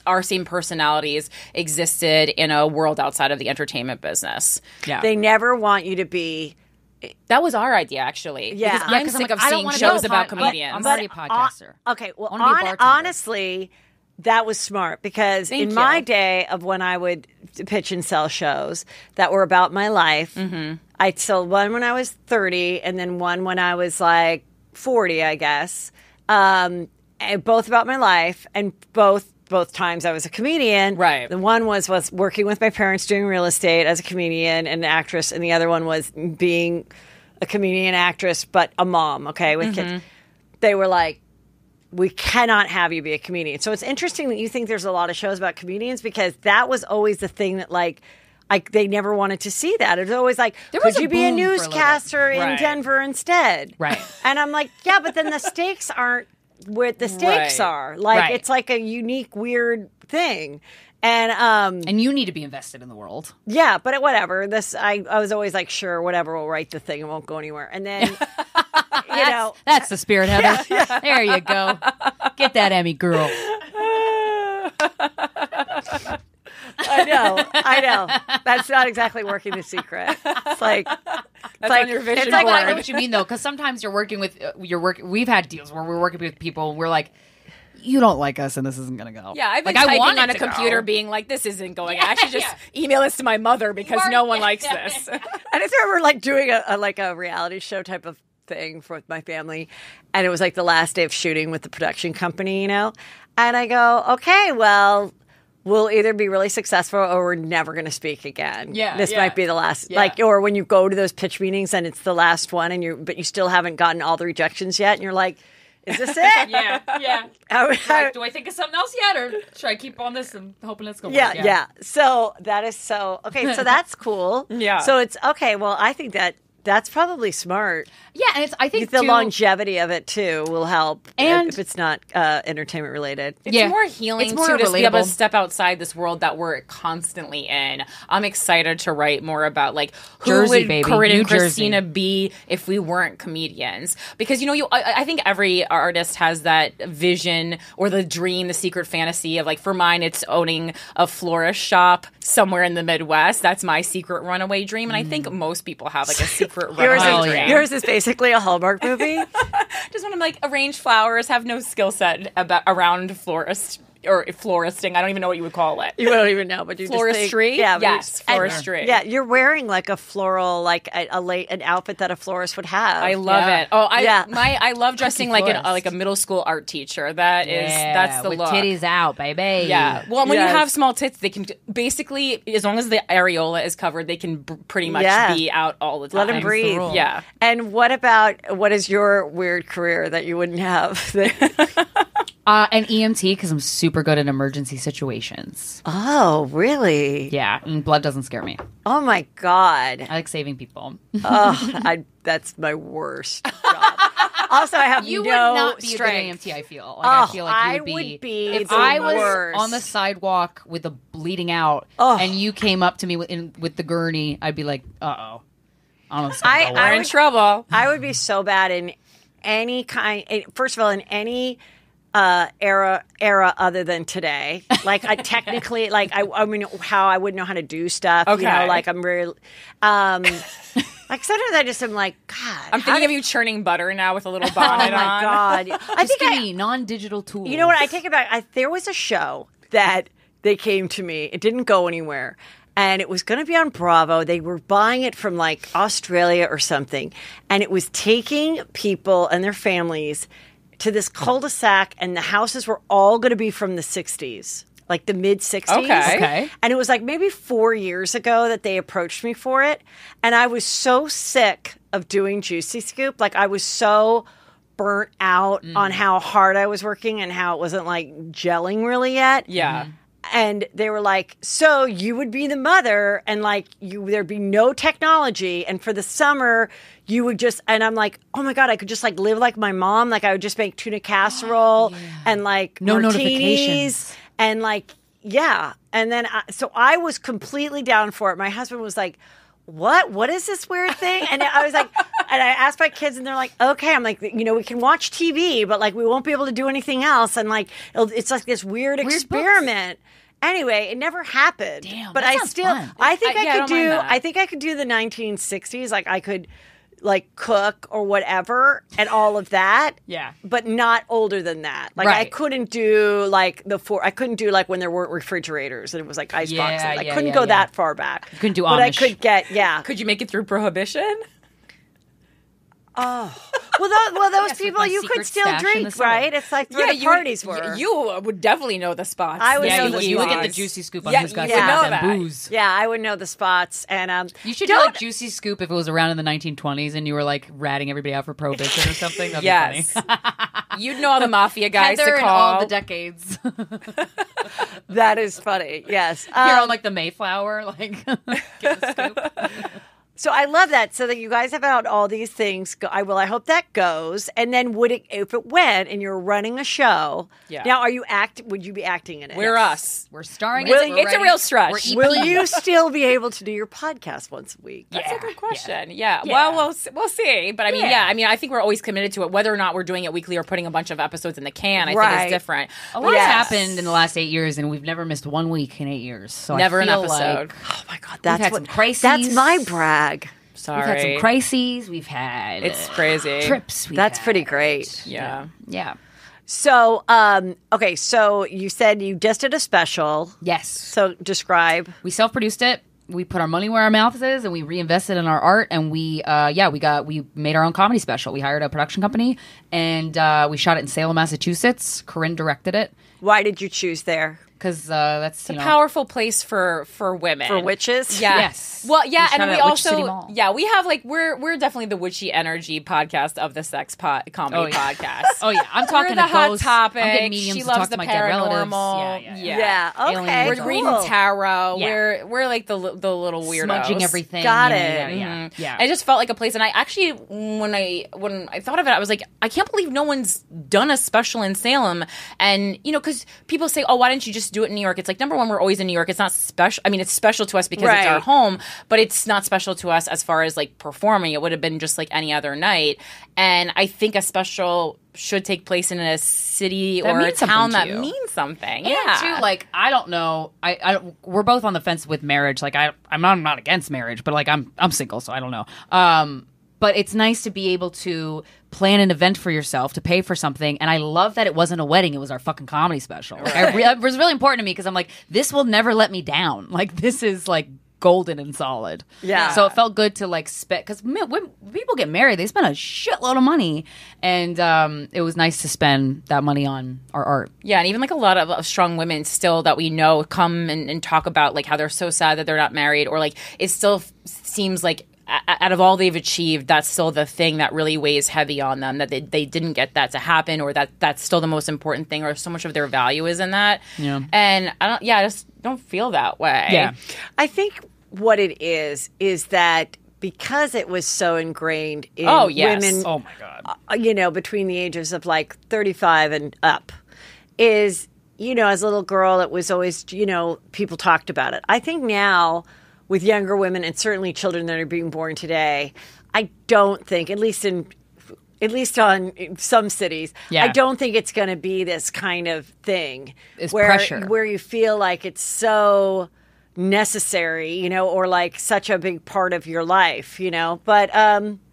our same personalities existed in a world outside of the entertainment business. Yeah. They never want you to be. That was our idea, actually. Yeah. Because I'm sick of seeing shows about comedians. I'm already a podcaster. Okay, well, I wanna be a bartender. honestly, that was smart because Thank you. my day of when I would pitch and sell shows that were about my life, I sold one when I was 30 and then one when I was like 40, I guess. And both about my life, and both times I was a comedian. Right. The one was working with my parents doing real estate as a comedian and an actress, and the other one was being a comedian actress but a mom, okay, with kids. They were like, we cannot have you be a comedian. So it's interesting that you think there's a lot of shows about comedians, because that was always the thing that they never wanted to see that. It was always like, could you be a newscaster in Denver instead? Right. And I'm like, yeah, but then the stakes aren't where the stakes are. Like, it's like a unique, weird thing. And you need to be invested in the world. yeah, but whatever. I was always like, sure, whatever, we'll write the thing. It won't go anywhere. And then, you know. That's the spirit, Heather. There you go. Get that Emmy, girl. I know. That's not exactly working the secret. It's like on your vision It's like, I know board. what you mean, though, because sometimes you're working with we've had deals where we're working with people and we're like, you don't like us and this isn't going to go. Yeah, I've been like, typing want on it a to computer go. being like, this isn't going. I should just email this to my mother because no one likes this. I just remember like doing a reality show type of thing for my family, and it was like the last day of shooting with the production company, you know, and I go, okay, well, we'll either be really successful or we're never going to speak again. This might be the last, or when you go to those pitch meetings and it's the last one, but you still haven't gotten all the rejections yet, and you're like, is this it? Yeah. Like, do I think of something else yet, or should I keep on this and hoping it's going? Yeah. So that is okay. So that's cool. Yeah. So it's okay. Well, I think that's probably smart. Yeah, and I think The too, longevity of it too will help, and if it's not entertainment related. It's more healing It's more too, to be able to relatable. step outside this world that we're constantly in. I'm excited to write more about like who Jersey, would baby. Corinne New and Christina Jersey. be if we weren't comedians? Because I think every artist has that vision or the dream, the secret fantasy of like, for mine, it's owning a florist shop somewhere in the Midwest. That's my secret runaway dream, and I think most people have like a secret runaway dream. Yours is basically a Hallmark movie. Just want to like arrange flowers, have no skill set around floristing. I don't even know what you would call it. You don't even know, but you Floristry? just think, yeah, Yes, floristry. Yeah, you're wearing like a floral, like an outfit that a florist would have. I love Yeah. it. Oh, I love dressing like florist. a middle school art teacher. That's the with look. titties out, baby. Yeah. Well, when Yes. you have small tits, they can basically, as long as the areola is covered, they can pretty much be out all the time. Let them breathe. rule. Yeah. And what is your weird career that you wouldn't have? An EMT, because I'm super good in emergency situations. Oh, really? Yeah, and blood doesn't scare me. Oh my God. I like saving people. That's my worst job. Also, I have You would no not be strength. a good EMT, I feel. Like, I feel like you I would would be if the I was worst. on the sidewalk with a bleeding out and you came up to me with the gurney, I'd be like, uh-oh. I don't know if it's gonna go We're well. in trouble. I would be so bad in any kind. First of all, in any era other than today. Like I technically, like I mean, how I wouldn't know how to do stuff. Okay. You know, like I'm very. Like sometimes I just am like, God. I'm thinking of you churning butter now with a little bonnet Oh my on. God. I Just think give me non-digital tools. You know what? I take it back. There was a show that they came to me. It didn't go anywhere. And it was going to be on Bravo. They were buying it from like Australia or something. And it was taking people and their families to this cul-de-sac. And the houses were all going to be from the 60s. Like the mid-60s. Okay. And it was like maybe 4 years ago that they approached me for it. And I was so sick of doing Juicy Scoop. Like I was so burnt out on how hard I was working and how it wasn't like gelling really yet. Yeah. And they were like, so you would be the mother and like there'd be no technology. And for the summer, you would just, and I'm like, oh my God, I could just like live like my mom. Like I would just make tuna casserole and like no martinis notifications. and like, yeah. And then, so I was completely down for it. My husband was like, what is this weird thing? And I was like, and I asked my kids and they're like, okay. I'm like, we can watch TV, but like we won't be able to do anything else. And like, it's like this weird experiment. Books. Anyway, it never happened. Damn, but that I sounds still, fun. I think I think I could do the 1960s. Like I could like cook or whatever and all of that. Yeah. But not older than that. Like I couldn't do like I couldn't do like when there weren't refrigerators and it was like ice boxes. I couldn't go that far back. You couldn't do Amish. But I could get, Could you make it through Prohibition? Oh. Well, those people, you could still drink, right? It's like where the parties were. You would definitely know the spots. I would know the spots. You would get the juicy scoop on who's got you would know that. that. Booze. Yeah, I would know the spots. And you should do like Juicy Scoop if it was around in the 1920s and you were like ratting everybody out for prohibition or something. That'd be funny. You'd know all the mafia guys Heather to call. in all the decades. that is funny. Yes. You're on like the Mayflower, like get the scoop. So I love that. So that you guys have out all these things. I hope that goes. And then if it went and you're running a show. Yeah. Now, would you be acting in it? We're us. We're starring. It's a real stretch. Will you still be able to do your podcast once a week? That's a good question. Yeah. Well, we'll see. But I mean, I think we're always committed to it. Whether or not we're doing it weekly or putting a bunch of episodes in the can, I think is different. A lot has happened in the last 8 years, and we've never missed 1 week in 8 years. So never I feel an episode. Oh my God, that's had some crises. That's my brag. Sorry. We've had some crises. We've had it's crazy trips. That's pretty great. Yeah. So, okay. So you said you just did a special. Yes. So describe. We self-produced it. We put our money where our mouth is, and we reinvested in our art. And we made our own comedy special. We hired a production company, and we shot it in Salem, Massachusetts. Corinne directed it. Why did you choose there? Because that's a powerful place for women, for witches. Yeah. Yes. Well, yeah, and we also we have like we're definitely the witchy energy podcast of the sex comedy podcast. Oh yeah, I'm talking we're the to hot ghosts. topic. I'm getting mediums she to loves talk the to my dead relatives. paranormal. Yeah. Okay. We're cool. reading tarot. Yeah. We're like the little weirdos, smudging everything. Got it. Yeah. I just felt like a place, and I actually when I thought of it, I was like, I can't believe no one's done a special in Salem, and because people say, oh, why didn't you just do it in New York? It's like, number one, we're always in New York. It's not special. I mean, it's special to us because it's our home, but it's not special to us as far as like performing. It would have been just like any other night. And I think a special should take place in a city or a town that means something. And too, like, I don't know. We're both on the fence with marriage. Like, I'm not against marriage, but like I'm single, so I don't know. But it's nice to be able to plan an event for yourself, to pay for something. And I love that it wasn't a wedding. It was our fucking comedy special. Like, it was really important to me because I'm like, this will never let me down. Like, this is like golden and solid. Yeah. So it felt good to like spend, because when people get married, they spend a shitload of money. And it was nice to spend that money on our art. Yeah. And even like a lot of strong women still that we know come and talk about like how they're so sad that they're not married, or like it still seems like out of all they've achieved, that's still the thing that really weighs heavy on them, that they didn't get that to happen, or that's still the most important thing, or so much of their value is in that. Yeah. And I just don't feel that way. Yeah. I think what it is that because it was so ingrained in women, oh my God, between the ages of like 35 and up, is, as a little girl, it was always, people talked about it. I think now, with younger women and certainly children that are being born today, I don't think, at least on some cities, I don't think it's going to be this kind of thing where you feel like it's so necessary, or like such a big part of your life, But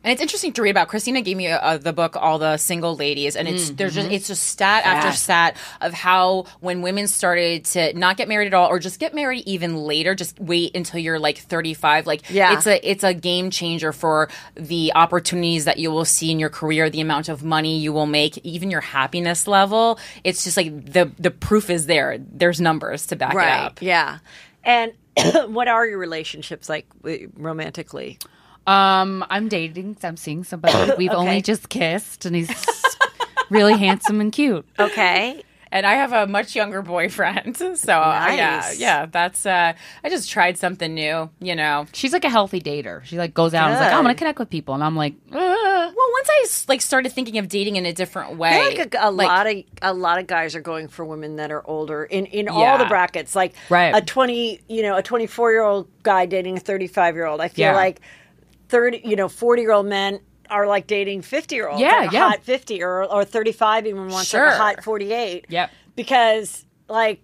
and it's interesting to read about. Christina gave me the book, All the Single Ladies, and it's just stat after stat of how when women started to not get married at all, or just get married even later, just wait until you're like 35. Like it's a game changer for the opportunities that you will see in your career, the amount of money you will make, even your happiness level. It's just like the proof is there. There's numbers to back it up. Yeah. And what are your relationships like romantically? I'm dating. I'm seeing somebody. We've only just kissed, and he's really handsome and cute. Okay. and I have a much younger boyfriend. So Nice. yeah, that's I just tried something new, you know. She's like a healthy dater. She like goes out and is like, I'm gonna connect with people, and I'm like, Well, once I like started thinking of dating in a different way, I feel like a lot of guys are going for women that are older in all the brackets. Like Right. a 24-year-old guy dating a 35-year-old. I feel like 40-year-old men are like dating 50-year-olds. Yeah, like a yeah. hot 50 or 35 even wants Sure. like a hot 48. Yep. Because like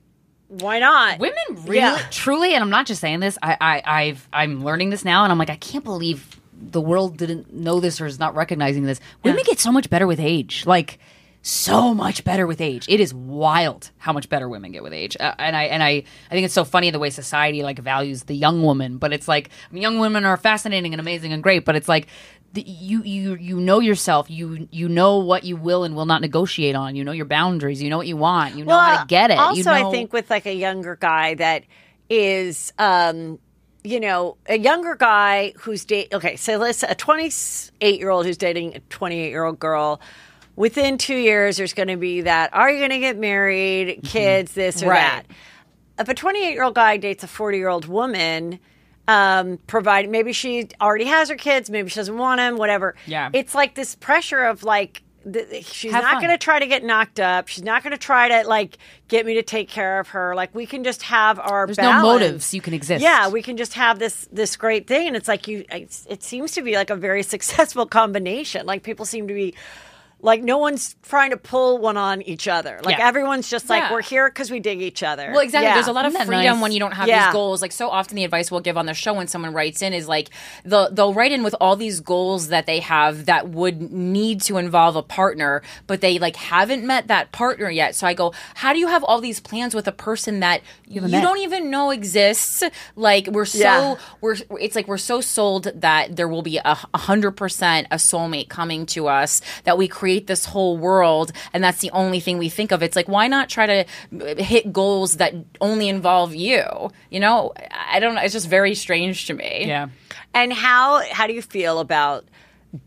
why not? women really, truly, and I'm not just saying this. I'm learning this now, and I'm like, I can't believe the world didn't know this or is not recognizing this. Women get so much better with age. Like, so much better with age. It is wild how much better women get with age. And I think it's so funny the way society like values the young woman. But it's like, young women are fascinating and amazing and great. But it's like, you know yourself. You know what you will and will not negotiate on. You know your boundaries. You know what you want. You know how to get it. Also, I think with like a younger guy that is, a younger guy who's okay, so let's a 28-year-old who's dating a 28-year-old girl. Within 2 years, there's going to be that, are you going to get married, kids, this or that? If a 28-year-old guy dates a 40-year-old woman, provided maybe she already has her kids, maybe she doesn't want them, whatever. Yeah. It's like this pressure of like, she's Have not fun. going to try to get knocked up. She's not going to try to like get me to take care of her. Like we can just have our there's balance. no motives. You can exist. Yeah, we can just have this great thing. And it's like it seems to be like a very successful combination. Like people seem to be like no one's trying to pull one on each other. Like everyone's just like, we're here because we dig each other. Well, exactly. Yeah. There's a lot of Isn't that freedom nice? when you don't have these goals. Like so often the advice we'll give on the show when someone writes in is like they'll write in with all these goals that they have that would need to involve a partner, but they like haven't met that partner yet. So I go, how do you have all these plans with a person that you don't even know exists? Like it's like we're so sold that there will be 100% a soulmate coming to us, that we create this whole world and that's the only thing we think of. It's like, why not try to hit goals that only involve you? You know, I don't know. It's just very strange to me. Yeah. And how do you feel about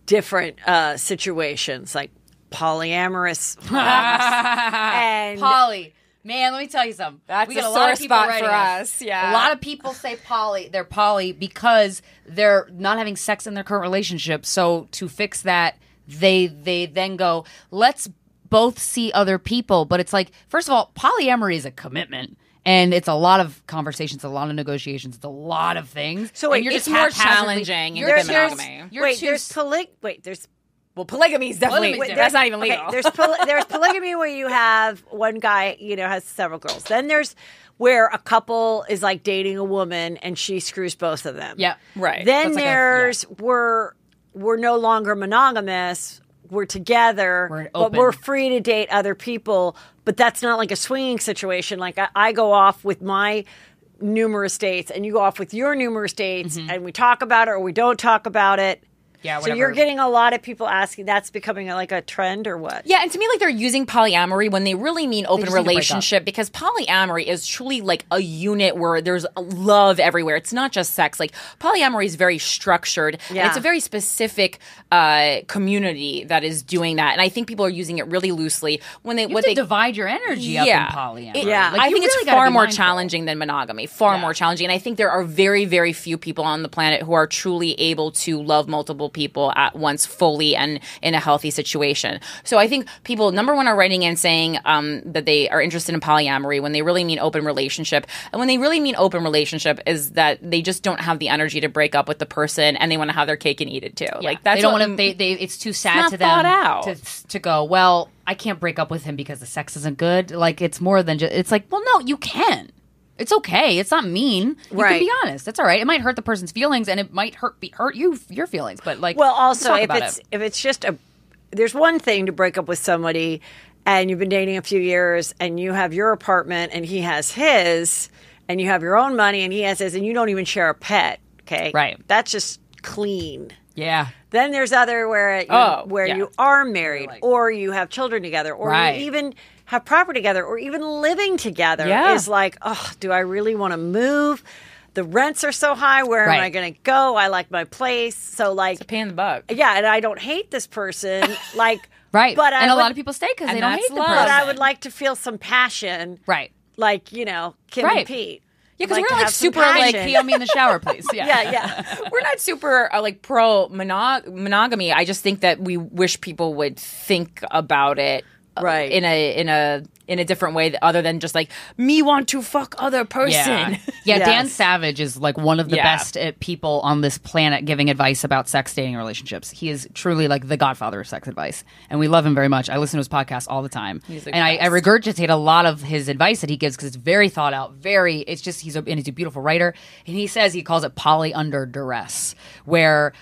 different situations like polyamorous and Poly. Man, let me tell you something. That's we got a a lot of sore people spot writing for us. us, yeah. A lot of people say poly. They're poly because they're not having sex in their current relationship. So to fix that, they then go, let's both see other people. But it's like, first of all, polyamory is a commitment. And it's a lot of conversations, a lot of negotiations, it's a lot of things. So wait, and you're it's just more haphazardly- challenging you're than just- monogamy. you're wait, too- there's Well, polygamy is definitely Polygamy's that's not even okay, legal. there's polygamy where you have one guy, has several girls. Then there's where a couple is like dating a woman and she screws both of them. Yeah. Right. Then That's like there's we're no longer monogamous. We're together, We're but open. we're free to date other people. But that's not like a swinging situation. Like I go off with my numerous dates and you go off with your numerous dates and we talk about it or we don't talk about it. Yeah, So whatever. you're getting a lot of people asking, that's becoming like a trend or what? Yeah, and to me, like they're using polyamory when they really mean open just need to break relationship, because polyamory is truly like a unit where there's love everywhere. It's not just sex. Like polyamory is very structured, and it's a very specific community that is doing that. And I think people are using it really loosely when they You have to divide your energy up in polyamory. Yeah. Like, I you think really it's gotta far be more mindful. challenging than monogamy. Far more challenging. And I think there are very, very few people on the planet who are truly able to love multiple people at once fully and in a healthy situation. So I think people, number one, are writing in saying that they are interested in polyamory when they really mean open relationship. And when they really mean open relationship is that they just don't have the energy to break up with the person and they want to have their cake and eat it too. Like that's they don't what- want to. It's too sad not to them thought out. to go. Well, I can't break up with him because the sex isn't good. Like it's more than just. It's like, well, no, you can. It's okay. It's not mean. You Right. can be honest. It's all right. It might hurt the person's feelings, and it might hurt your feelings. But like, Well, let's also talk if it's just there's one thing to break up with somebody and you've been dating a few years and you have your apartment and he has his and you have your own money and he has his and you don't even share a pet. Okay. Right. That's just clean. yeah, Then there's other where you are married or you have children together or Right. you even have property together or even living together is like, oh, do I really want to move? The rents are so high. Where am I going to go? I like my place. So like, It's a pain in the butt. yeah, and I don't hate this person. Like, Right. But and a lot of people stay because they don't hate the person. But I would like to feel some passion. Right. Like, Kim and Pete. Yeah, because we're not super pee me in the shower, please. Yeah. We're not super pro monogamy. I just think that we wish people would think about it right in a different way other than just like me want to fuck other person. Yeah, Yes. Dan Savage is like one of the best people on this planet giving advice about sex, dating, relationships. He is truly like the godfather of sex advice, and we love him very much. I listen to his podcast all the time, and I regurgitate a lot of his advice that he gives because it's very thought out. He's a beautiful writer, and he calls it poly under duress, where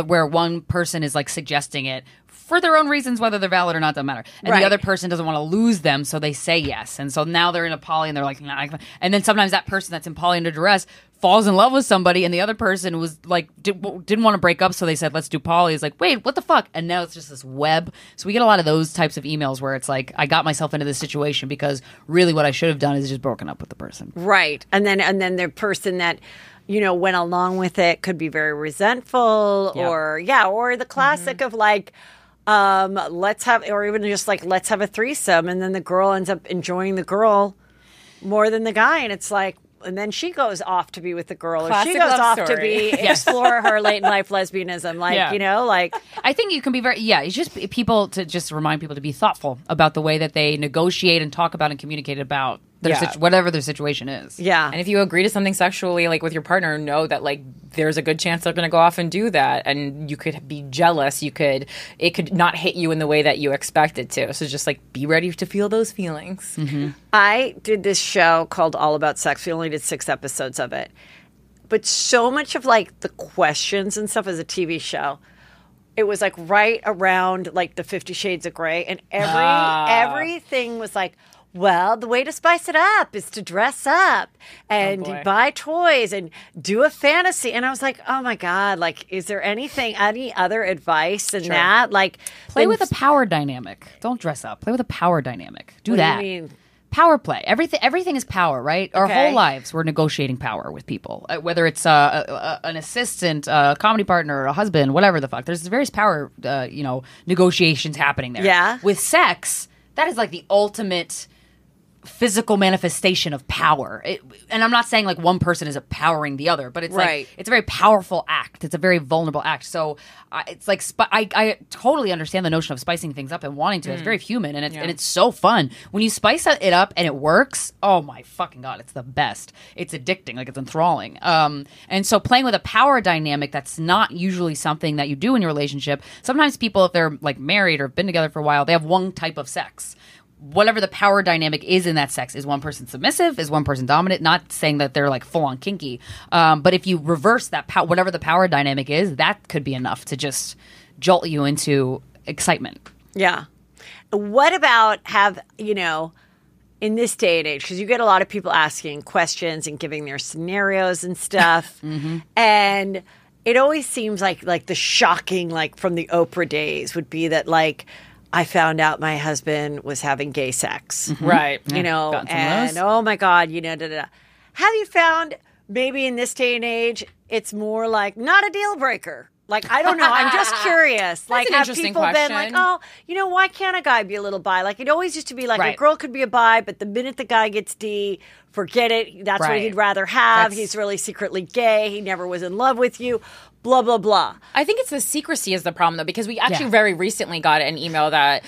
where one person is like suggesting it for their own reasons, whether they're valid or not, doesn't matter. And the other person doesn't want to lose them, so they say yes. And so now they're in a poly, and they're like, nah. And then sometimes that person that's in poly under duress falls in love with somebody, and the other person was like, didn't want to break up, so they said, let's do poly. It's like, wait, what the fuck? And now it's just this web. So we get a lot of those types of emails where it's like, I got myself into this situation because really what I should have done is just broken up with the person. Right. And then the person that went along with it could be very resentful or the classic of like, let's have a threesome, and then the girl ends up enjoying the girl more than the guy, and it's like, and then she goes off to be with the girl, classic or she goes off story. to be explore her late in life lesbianism, like I think you can be it's just people to just remind people to be thoughtful about the way that they negotiate and talk about and communicate about whatever their situation is. Yeah. And if you agree to something sexually, like with your partner, know that like there's a good chance they're going to go off and do that, and you could be jealous. It could not hit you in the way that you expect it to. So just like be ready to feel those feelings. Mm-hmm. I did this show called All About Sex. We only did 6 episodes of it, but so much of like the questions and stuff as a TV show. It was like right around like the 50 Shades of Grey, and everything was like, well, the way to spice it up is to dress up and buy toys and do a fantasy. And I was like, oh my God, like, is there any other advice than that? Like, play with a power dynamic. Don't dress up. Play with a power dynamic. Do that. What do you mean? Power play. Everything is power, right? Our whole lives, we're negotiating power with people. Whether it's an assistant, a comedy partner, a husband, whatever the fuck. There's various power, negotiations happening there. Yeah. With sex, that is like the ultimate physical manifestation of power. And I'm not saying like one person is empowering the other, but it's like it's a very powerful act. It's a very vulnerable act. So it's like I totally understand the notion of spicing things up and wanting to. It's very human, and it's so fun when you spice it up and it works. Oh my fucking God, it's the best. It's addicting, like it's enthralling. And so playing with a power dynamic that's not usually something that you do in your relationship. Sometimes people, if they're like married or have been together for a while, they have one type of sex. Whatever the power dynamic is in that sex, is one person submissive, is one person dominant, not saying that they're like full on kinky. But if you reverse that, whatever the power dynamic is, that could be enough to just jolt you into excitement. Yeah. What about in this day and age, because you get a lot of people asking questions and giving their scenarios and stuff. And it always seems like the shocking, like from the Oprah days would be that like, I found out my husband was having gay sex. Right. And oh my God, Have you found maybe in this day and age, it's more like not a deal breaker? Like, I don't know. I'm just curious. Like, an have interesting people been question. like, why can't a guy be a little bi? Like, it always used to be like a girl could be a bi, but the minute the guy gets D, forget it. That's what he'd rather have. He's really secretly gay. He never was in love with you. Blah, blah, blah. I think it's the secrecy is the problem, though, because we actually very recently got an email that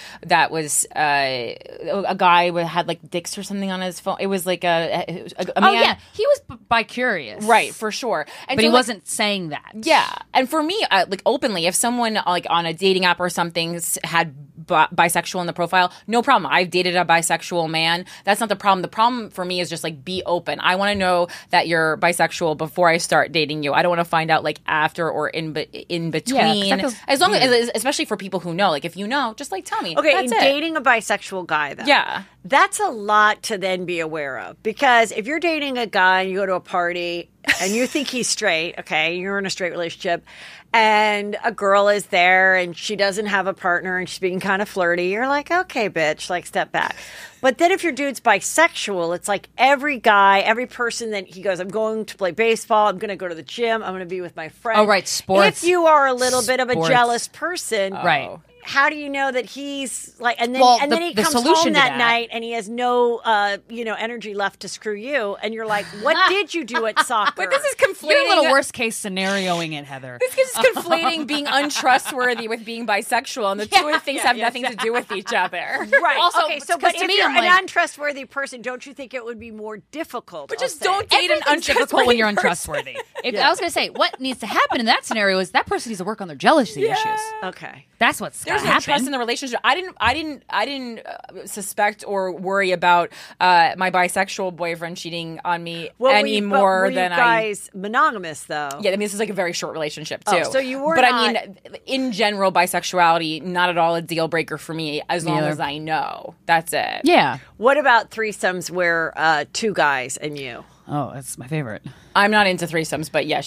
was a guy who had like dicks or something on his phone. It was like a man. Oh, yeah. He was bi-curious. Right, for sure. And but so, he wasn't saying that. Yeah. And for me, like openly, if someone like on a dating app or something had bisexual in the profile, no problem. I've dated a bisexual man. That's not the problem. The problem for me is just like be open. I want to know that you're bisexual before I start dating you. I don't want to find out like after or in between. Yeah, as long as, especially for people who know, like if you know, just like tell me. Okay, that's in it. dating a bisexual guy, though. Yeah. That's a lot to then be aware of, because if you're dating a guy and you go to a party and you think he's straight, okay, you're in a straight relationship, and a girl is there and she doesn't have a partner and she's being kind of flirty, you're like, okay, bitch, like step back. But then if your dude's bisexual, it's like every guy, every person that he goes, I'm going to play baseball, I'm going to go to the gym, I'm going to be with my friend. Oh, right, sports. If you are a little bit of a jealous person, right. How do you know that he's like, and then he comes home that night and he has no, energy left to screw you, and you're like, what did you do at soccer? But this is conflating. You're a little worst case scenarioing it, Heather. This is conflating being untrustworthy with being bisexual, and the two things have nothing to do with each other. Right. Also, okay, so but if you're an untrustworthy person, don't you think it would be more difficult? But just don't date an untrustworthy when you're untrustworthy. I was going to say, what needs to happen in that scenario is that person needs to work on their jealousy issues. Okay. That's what's There's no trust in the relationship. I didn't suspect or worry about my bisexual boyfriend cheating on me any more than you guys monogamous though? Yeah, I mean this is like a very short relationship too. So you were, but I mean, in general, bisexuality not at all a deal breaker for me as long as I know. That's it. Yeah. What about threesomes where two guys and you? Oh, that's my favorite. I'm not into threesomes, but yeah,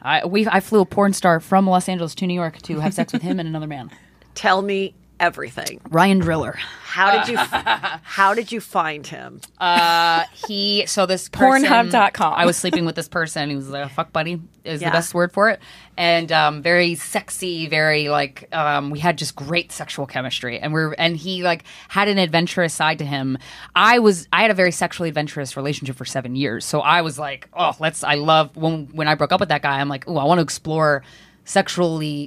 I flew a porn star from Los Angeles to New York to have sex with him and another man. Tell me everything. Ryan Driller. How did you find him? This Pornhub.com. I was sleeping with this person. He was like a fuck buddy is the best word for it. And very sexy, very like we had just great sexual chemistry. And he like had an adventurous side to him. I had a very sexually adventurous relationship for 7 years. So I was like, I love when I broke up with that guy, I'm like, I want to explore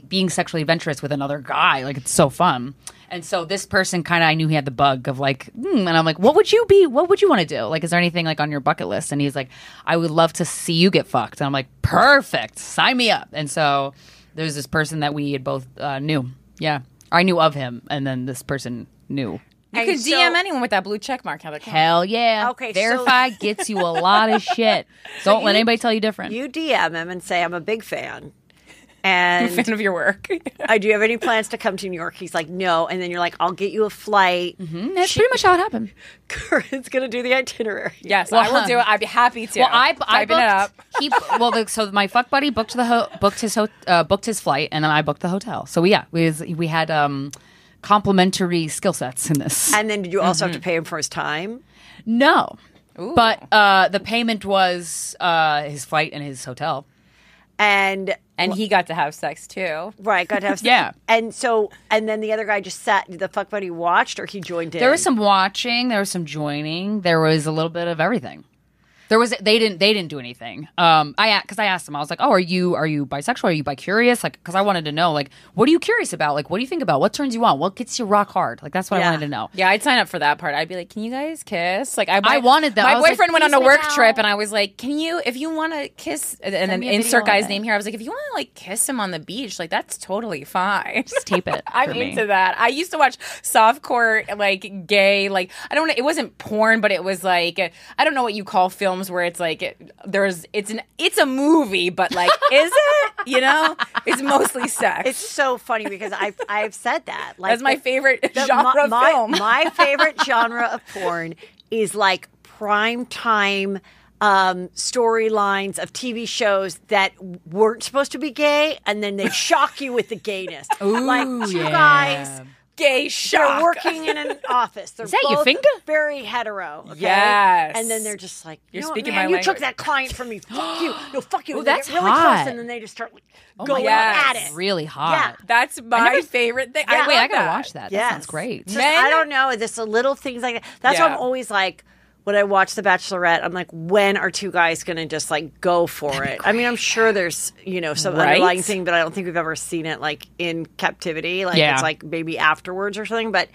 being sexually adventurous with another guy. Like, it's so fun. And so this person I knew he had the bug of like, and I'm like, what would you want to do? Like, is there anything like on your bucket list? And he's like, I would love to see you get fucked. And I'm like, perfect, sign me up. And so there's this person that we had both knew. Yeah. I knew of him. And then this person knew. You could DM anyone with that blue check mark. Hell yeah. Okay, Verified gets you a lot of shit. Don't let anybody tell you different. You DM him and say, I'm a big fan. And I'm a fan of your work. Do you have any plans to come to New York? He's like, no. And then you're like, I'll get you a flight. Mm-hmm. That's pretty much how it happened. Corinne's going to do the itinerary. Yes, I will do it. I'd be happy to. Well, I booked it up. So my fuck buddy booked his flight, and then I booked the hotel. So we had complementary skill sets in this. And then did you also have to pay him for his time? No. Ooh. But the payment was his flight and his hotel. And he got to have sex too. Right, got to have sex. Yeah. And then the other guy just sat, the fuck buddy watched, or he joined in? There was some watching, there was some joining, there was a little bit of everything. They didn't do anything. Because I asked him, I was like, "Oh, are you bisexual? Are you bi-curious?" Like, because I wanted to know, like, what are you curious about? Like, what do you think about? What turns you on? What gets you rock hard? Like, that's what I wanted to know. Yeah, I'd sign up for that part. I'd be like, "Can you guys kiss?" Like, I wanted that. My boyfriend went on a work trip, and I was like, if you want to kiss, and then insert guy's name here. I was like, if you want to like kiss him on the beach, like that's totally fine. Just tape it. I'm into that. I used to watch softcore, like gay, like I don't know. It wasn't porn, but it was like I don't know what you call films where it's like. It's a movie, but like, is it? You know, it's mostly sex. It's so funny because I've said that. Like, that's my favorite genre of film. My favorite genre of porn is like prime time storylines of TV shows that weren't supposed to be gay, and then they shock you with the gayness. Ooh, like two guys. Gay shock. They're working in an office. They're is that both your finger? Very hetero. Okay? Yes. And then they're just like, you're no, speaking man, my you language. took that client from me. Fuck you. No, fuck you. Ooh, And they that's get really hot. close, and then they just start going yes. at it. Really hot. Yeah. That's my favorite thing. Yeah. I gotta watch that. Yes. That sounds great. Just, I don't know. There's little things like that. That's why I'm always like, when I watch The Bachelorette, I'm like, when are two guys going to just like go for it? I mean, I'm sure there's, some underlying thing, but I don't think we've ever seen it like in captivity. Like it's like maybe afterwards or something. But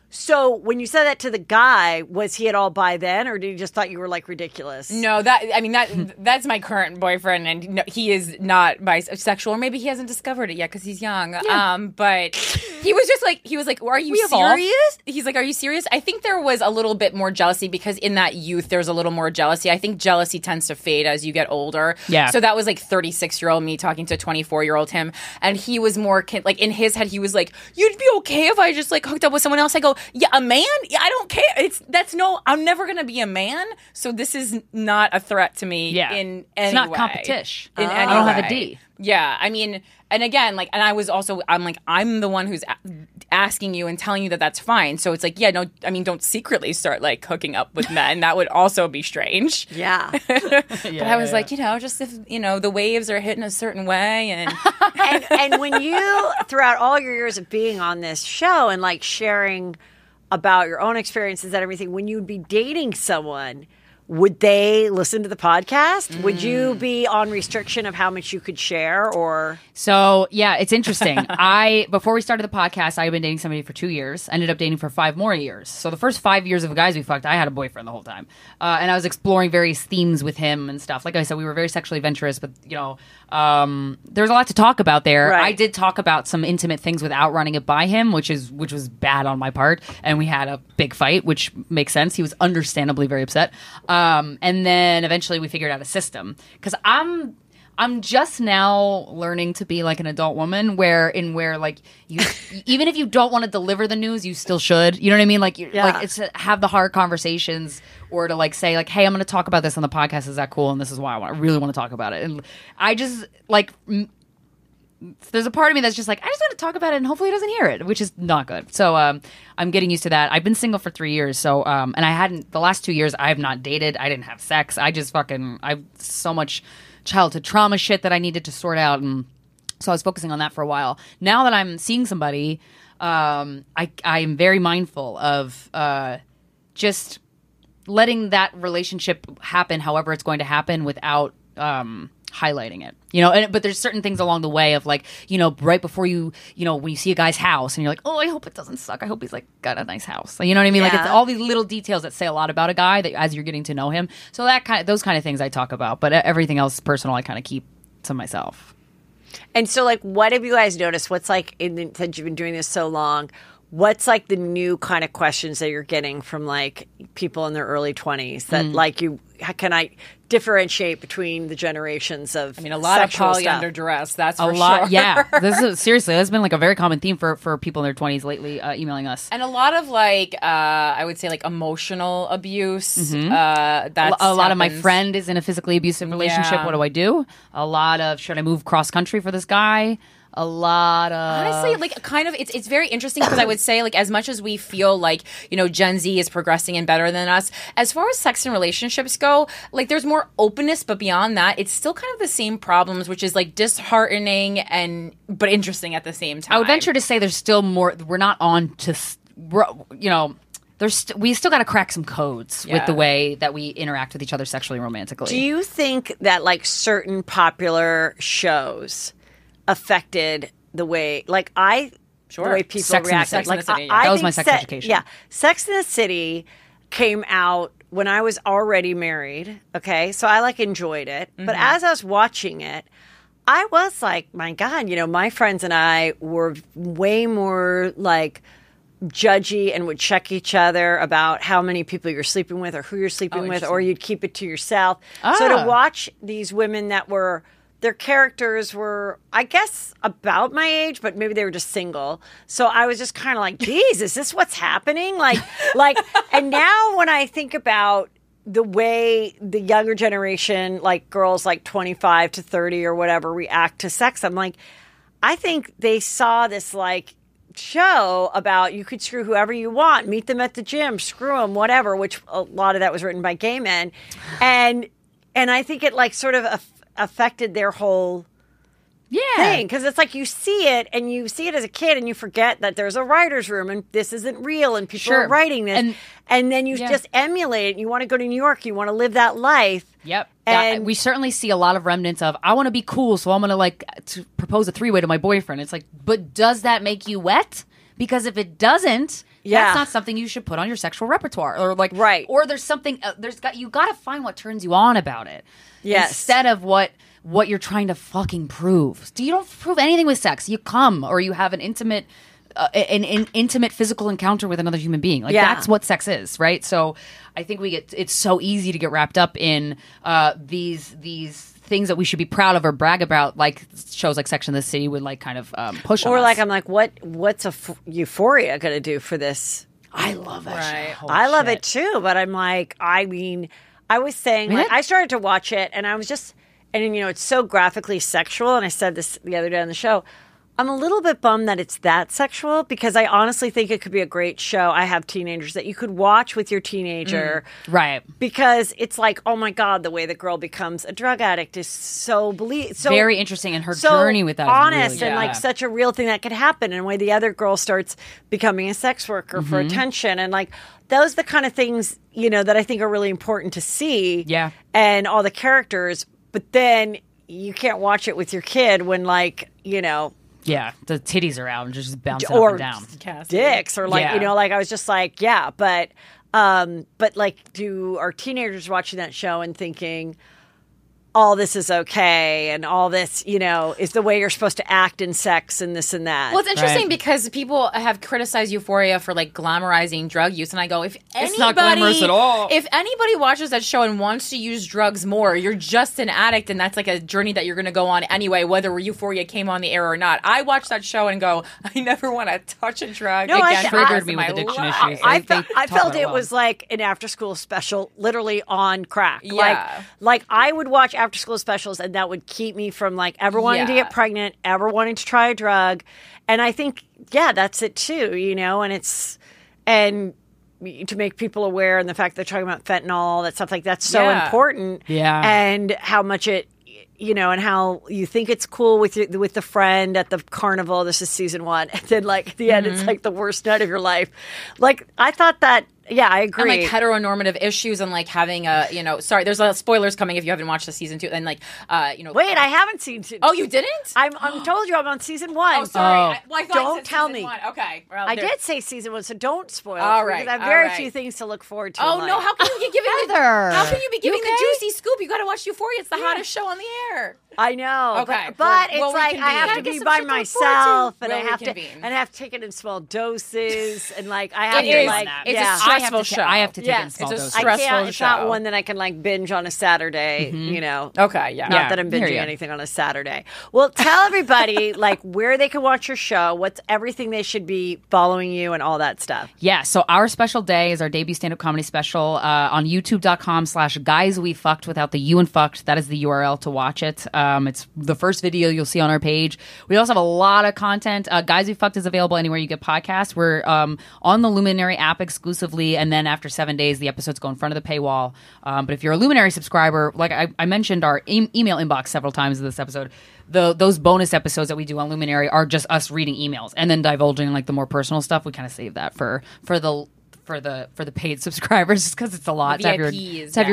so when you said that to the guy, was he at all bi then, or did he just thought you were like ridiculous? No, that's my current boyfriend, and no, he is not bisexual, or maybe he hasn't discovered it yet because he's young. Yeah. But he was like, "Are you serious?" He's like, "Are you serious?" I think there was a little bit more jealousy because in that youth, there's a little more jealousy. I think jealousy tends to fade as you get older. Yeah. So that was like 36-year-old me talking to 24-year-old him, and he was more like in his head, he was like, "You'd be okay if I just like hooked up with someone else." I go, "Yeah, a man? Yeah, I don't care. I'm never gonna be a man, so this is not a threat to me in any way. It's not competition. In any I don't way. have a D. Yeah, I mean, and again, like, and I'm the one who's asking you and telling you that that's fine. So it's like, yeah, no, I mean, don't secretly start like hooking up with men. That would also be strange. Yeah. But I was like, just if, the waves are hitting a certain way. And when you, throughout all your years of being on this show and like sharing about your own experiences and everything, when you'd be dating someone, would they listen to the podcast? Would you be on restriction of how much you could share or? So, yeah, it's interesting. Before we started the podcast, I had been dating somebody for 2 years, ended up dating for 5 more years. So the first 5 years of Guys We Fucked, I had a boyfriend the whole time. And I was exploring various themes with him and stuff. Like I said, we were very sexually adventurous, but, there's a lot to talk about there. Right. I did talk about some intimate things without running it by him, which was bad on my part. And we had a big fight, which makes sense. He was understandably very upset. And then eventually we figured out a system because I'm just now learning to be like an adult woman where like you even if you don't want to deliver the news, you still should. You know what I mean? Like like it's to have the hard conversations or to like say like, hey, I'm going to talk about this on the podcast. Is that cool? And this is why I really want to talk about it. And I just like. There's a part of me that's just like, I just want to talk about it and hopefully he doesn't hear it, which is not good. So I'm getting used to that. I've been single for 3 years. So, and I hadn't, the last 2 years, I have not dated. I didn't have sex. I've so much childhood trauma shit that I needed to sort out. And so I was focusing on that for a while. Now that I'm seeing somebody, I am very mindful of just letting that relationship happen however it's going to happen without highlighting it, but there's certain things along the way of like, right before you, when you see a guy's house and you're like, oh, I hope it doesn't suck. I hope he's like got a nice house. You know what I mean? Yeah. Like it's all these little details that say a lot about a guy that as you're getting to know him. So those kind of things I talk about, but everything else personal, I kind of keep to myself. And so like, what have you guys noticed? What's like, since you've been doing this so long, what's like the new kind of questions that you're getting from like people in their early 20s that like can I differentiate between the generations of a lot of poly stuff? under duress, that's A for lot, sure. yeah. Seriously, that's been like a very common theme for people in their 20s lately emailing us. And a lot of like, I would say like emotional abuse. That's a lot of my friend is in a physically abusive relationship. Yeah. What do I do? A lot of, should I move cross country for this guy? A lot of... Honestly, like kind of, it's very interesting because I would say like as much as we feel like, Gen Z is progressing and better than us, as far as sex and relationships go, like there's more openness, but beyond that, it's still kind of the same problems, which is like disheartening but interesting at the same time. I would venture to say there's still more, we're not on to, we still got to crack some codes with the way that we interact with each other sexually and romantically. Do you think that like certain popular shows affected the way, like the way people Sex reacted? in the City, I that was think my sex education. Yeah, Sex in the City came out when I was already married. Okay, so I like enjoyed it, but as I was watching it, I was like, my God, my friends and I were way more like judgy and would check each other about how many people you're sleeping with or who you're sleeping with, or you'd keep it to yourself. So to watch these women that were, their characters were, I guess, about my age, but maybe they were just single. So I was just kind of like, geez, is this what's happening? Like, and now when I think about the way the younger generation, like girls like 25 to 30 or whatever, react to sex, I'm like, I think they saw this like show about you could screw whoever you want, meet them at the gym, screw them, whatever, which a lot of that was written by gay men. And I think it like sort of affected their whole thing, because it's like you see it as a kid and you forget that there's a writer's room and this isn't real and people are writing this and then you just emulate it and you want to go to New York, you want to live that life. Yep. And we certainly see a lot of remnants of, I want to be cool, so I'm going to like to propose a 3-way to my boyfriend. It's like, but does that make you wet? Because if it doesn't, that's not something you should put on your sexual repertoire, or like, or there's something, you got to find what turns you on about it. Yes. Instead of what you're trying to fucking prove. You don't prove anything with sex. You come or you have an intimate intimate physical encounter with another human being. Like that's what sex is, right? So I think it's so easy to get wrapped up in these things that we should be proud of or brag about, like shows like Sex and the City would like kind of push on or us. like I'm like, what's Euphoria going to do for this? I love that show. I love it too, but I'm like, I was saying, like, I started to watch it and I was just, and it's so graphically sexual, and I said this the other day on the show, I'm a little bit bummed that it's that sexual because I honestly think it could be a great show. I have teenagers that you could watch with your teenager. Right. Because it's like, oh my God, the way the girl becomes a drug addict is so very interesting, and her journey with that honest is really and like such a real thing that could happen. And the way the other girl starts becoming a sex worker for attention, and like those are the kind of things, you know, that I think are really important to see. Yeah. And all the characters, but then you can't watch it with your kid when, like, you know. Yeah, the titties are out and just bouncing or up and down. Dicks, or like, you know, like I was just like, yeah, but like, are teenagers watching that show and thinking all this is okay and all this, you know, is the way you're supposed to act in sex and this and that? Well, it's interesting because people have criticized Euphoria for like glamorizing drug use, and I go, it's not glamorous at all. If anybody watches that show and wants to use drugs more, you're just an addict, and that's like a journey that you're going to go on anyway, whether Euphoria came on the air or not. I watch that show and go, I never want to touch a drug. No, again. it triggered me with addiction issues. I felt it was like an after-school special, literally on crack. Yeah. Like I would watch after-school specials, and that would keep me from like ever wanting to get pregnant, ever wanting to try a drug. And I think, yeah, that's it too, you know. And to make people aware, and the fact that they're talking about fentanyl, that stuff like that's so important. Yeah, and how much it. You know, and how you think it's cool with the friend at the carnival. This is season 1, and then like at the end, it's like the worst night of your life. Like I thought that. Yeah, I agree. And like heteronormative issues, and like having a, you know, sorry, there's spoilers coming if you haven't watched the season 2, and like, you know. Wait, I haven't seen. Oh, you didn't? I'm told you I'm on season 1. Oh, sorry. I don't tell me. 1. Okay. Well, I did say season 1, so don't spoil. All it right. Because I have very few things to look forward to. Oh no! How can you be giving the juicy scoop? You got to watch Euphoria. It's the hottest show on the air. I know. Okay. But it's like I have to be by myself, and I have to take it in small doses, and like I have to like. It's a stressful show. I have to take it in small it's a doses. stressful show. It's not one that I can like binge on a Saturday, you know. Okay, yeah. Not that I'm binging anything on a Saturday. Well, tell everybody like where they can watch your show, what's everything they should be following you and all that stuff. Yeah, so our special day is our debut stand-up comedy special on youtube.com/guyswefcked without the U and fucked. That is the URL to watch it. It's the first video you'll see on our page. We also have a lot of content. Guys We Fucked is available anywhere you get podcasts. We're on the Luminary app exclusively, and then after 7 days, the episodes go in front of the paywall. But if you're a Luminary subscriber, like I mentioned our email inbox several times in this episode, those bonus episodes that we do on Luminary are just us reading emails and then divulging like the more personal stuff. We kind of save that for the paid subscribers because it's a lot to have your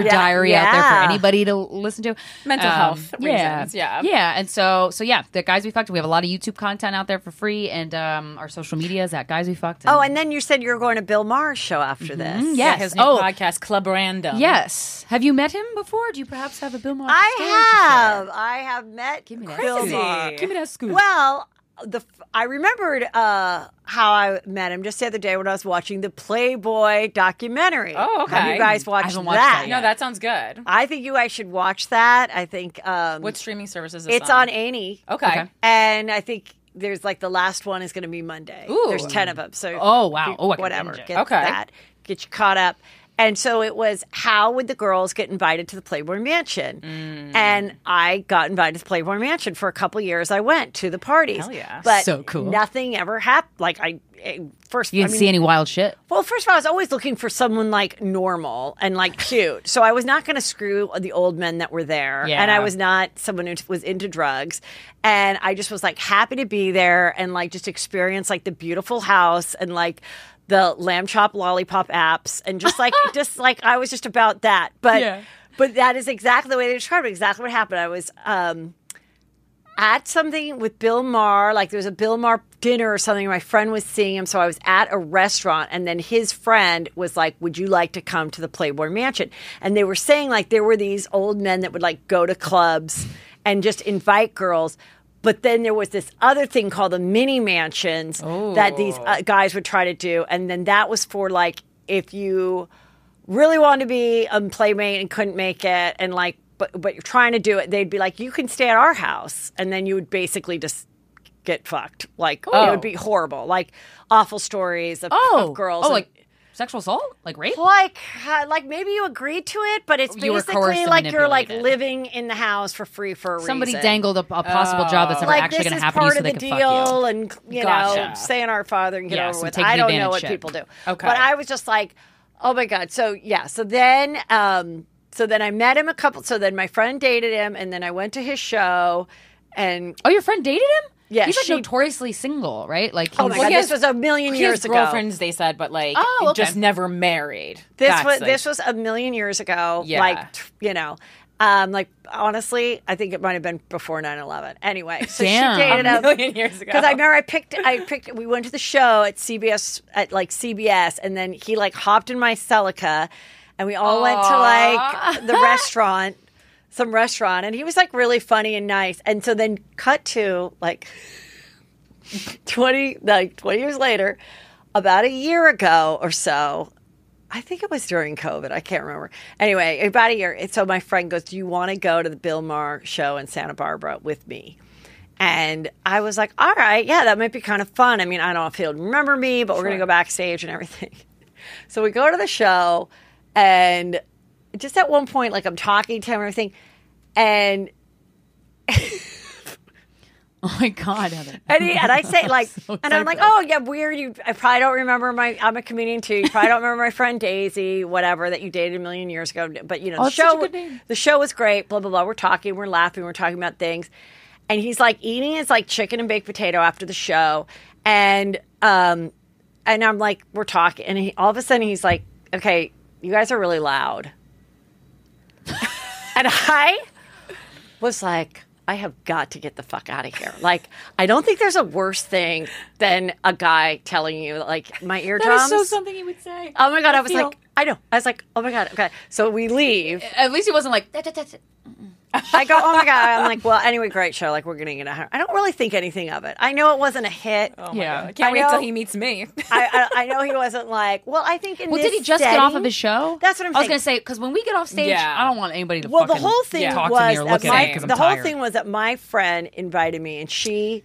diary out there for anybody to listen to. Mental health reasons, and so the Guys We Fucked, we have a lot of YouTube content out there for free, and our social media is at Guys We Fucked. And then you said you were going to Bill Maher's show after this. Yes. His new podcast, Club Random. Yes. Have you met him before? Do you perhaps have a Bill Maher story? I have met Bill Maher. Give me that scoop. Well, I remembered how I met him just the other day when I was watching the Playboy documentary. Oh, okay. Have you guys watched I haven't watched that yet. No, that sounds good. I think you guys should watch that. I think what streaming services is it? It's on Annie. Okay. And I think there's like the last one is going to be Monday. Ooh. There's 10 of them. So oh wow. I can whatever. binge it. Get that. Get you caught up. And so it was, how would the girls get invited to the Playboy Mansion? And I got invited to the Playboy Mansion for a couple years. I went to the parties. Hell yeah. But so cool. Nothing ever happened. Like you didn't see any wild shit? Well, first of all, I was always looking for someone like normal and like cute. So I was not going to screw the old men that were there. Yeah. And I was not someone who was into drugs. And I just was like happy to be there and like just experience like the beautiful house and like the lamb chop lollipop apps and just like I was just about that. But that is exactly the way they described it. Exactly what happened. I was at something with Bill Maher, like there was a Bill Maher dinner or something. My friend was seeing him, so I was at a restaurant, and then his friend was like, "Would you like to come to the Playboy Mansion?" And they were saying like there were these old men that would like go to clubs and just invite girls. But then there was this other thing called the mini mansions that these guys would try to do. And then that was for like, if you really wanted to be a playmate and couldn't make it and like, but you're trying to do it, they'd be like, you can stay at our house. And then you would basically just get fucked. Like, it would be horrible. Like awful stories of girls. Sexual assault? Like rape? Like maybe you agreed to it, but it's You were basically coerced and like you're like manipulated. living in the house for free for a Somebody reason. dangled a possible job that's never like actually this going to is happen to you part so of they the can fuck you. deal, and you know, Gotcha. saying our Father and get Yeah, over some with. taking I don't know advantage what shit. people do. Okay. But I was just like, oh my God. So yeah. So then I met him so then my friend dated him, and then I went to his show, and Oh, your friend dated him? Yeah, He's like she- notoriously single, right? Like, oh my he's- God, he this has- was a million He years has ago. girlfriends, they said, but like Oh, okay. just never married. This was a million years ago. Yeah. Like, you know, like honestly, I think it might have been before 9/11. Anyway, so Damn. she dated a him. million years ago. Because I remember I picked, we went to the show at CBS, and then he like hopped in my Celica, and we all went to like the restaurant, some restaurant, and he was like really funny and nice. And so then cut to like 20 years later, about a year ago or so, I think it was during COVID. I can't remember. Anyway, about a year. So my friend goes, do you want to go to the Bill Maher show in Santa Barbara with me? And I was like, all right, yeah, that might be kind of fun. I mean, I don't know if he'll remember me, but we're going to go backstage and everything. So we go to the show, and just at one point, like I'm talking to him and everything, and oh my God, Heather. and I say like, So and I'm like, typo. oh yeah, weird. I probably don't remember I'm a comedian too. You probably don't remember my friend Daisy, whatever, that you dated a million years ago. But you know, Oh, it's such a good name. the show was great. Blah blah blah. We're talking, we're laughing, we're talking about things, and he's like eating his like chicken and baked potato after the show, and I'm like, we're talking, and all of a sudden he's like, okay, you guys are really loud, and I was like, I have got to get the fuck out of here. Like, I don't think there's a worse thing than a guy telling you, like, my eardrums. That is so something he would say. Oh my God. I was feel- like, I know. I was like, oh my God. Okay. So we leave. At least he wasn't like, I go, oh my God. I'm like, well, anyway, great show. Like, we're going to get a. I don't really think anything of it. I know it wasn't a hit. Oh Yeah. my God. I can't I wait know- till he meets me. I know he wasn't like, well, I think in well, this did he just get off of setting- his show? That's what I'm I was saying. going to say, because when we get off stage, Yeah. I don't want anybody to Well, the fucking whole thing talk was to me or look that at me because I'm the whole tired. thing was that my friend invited me, and she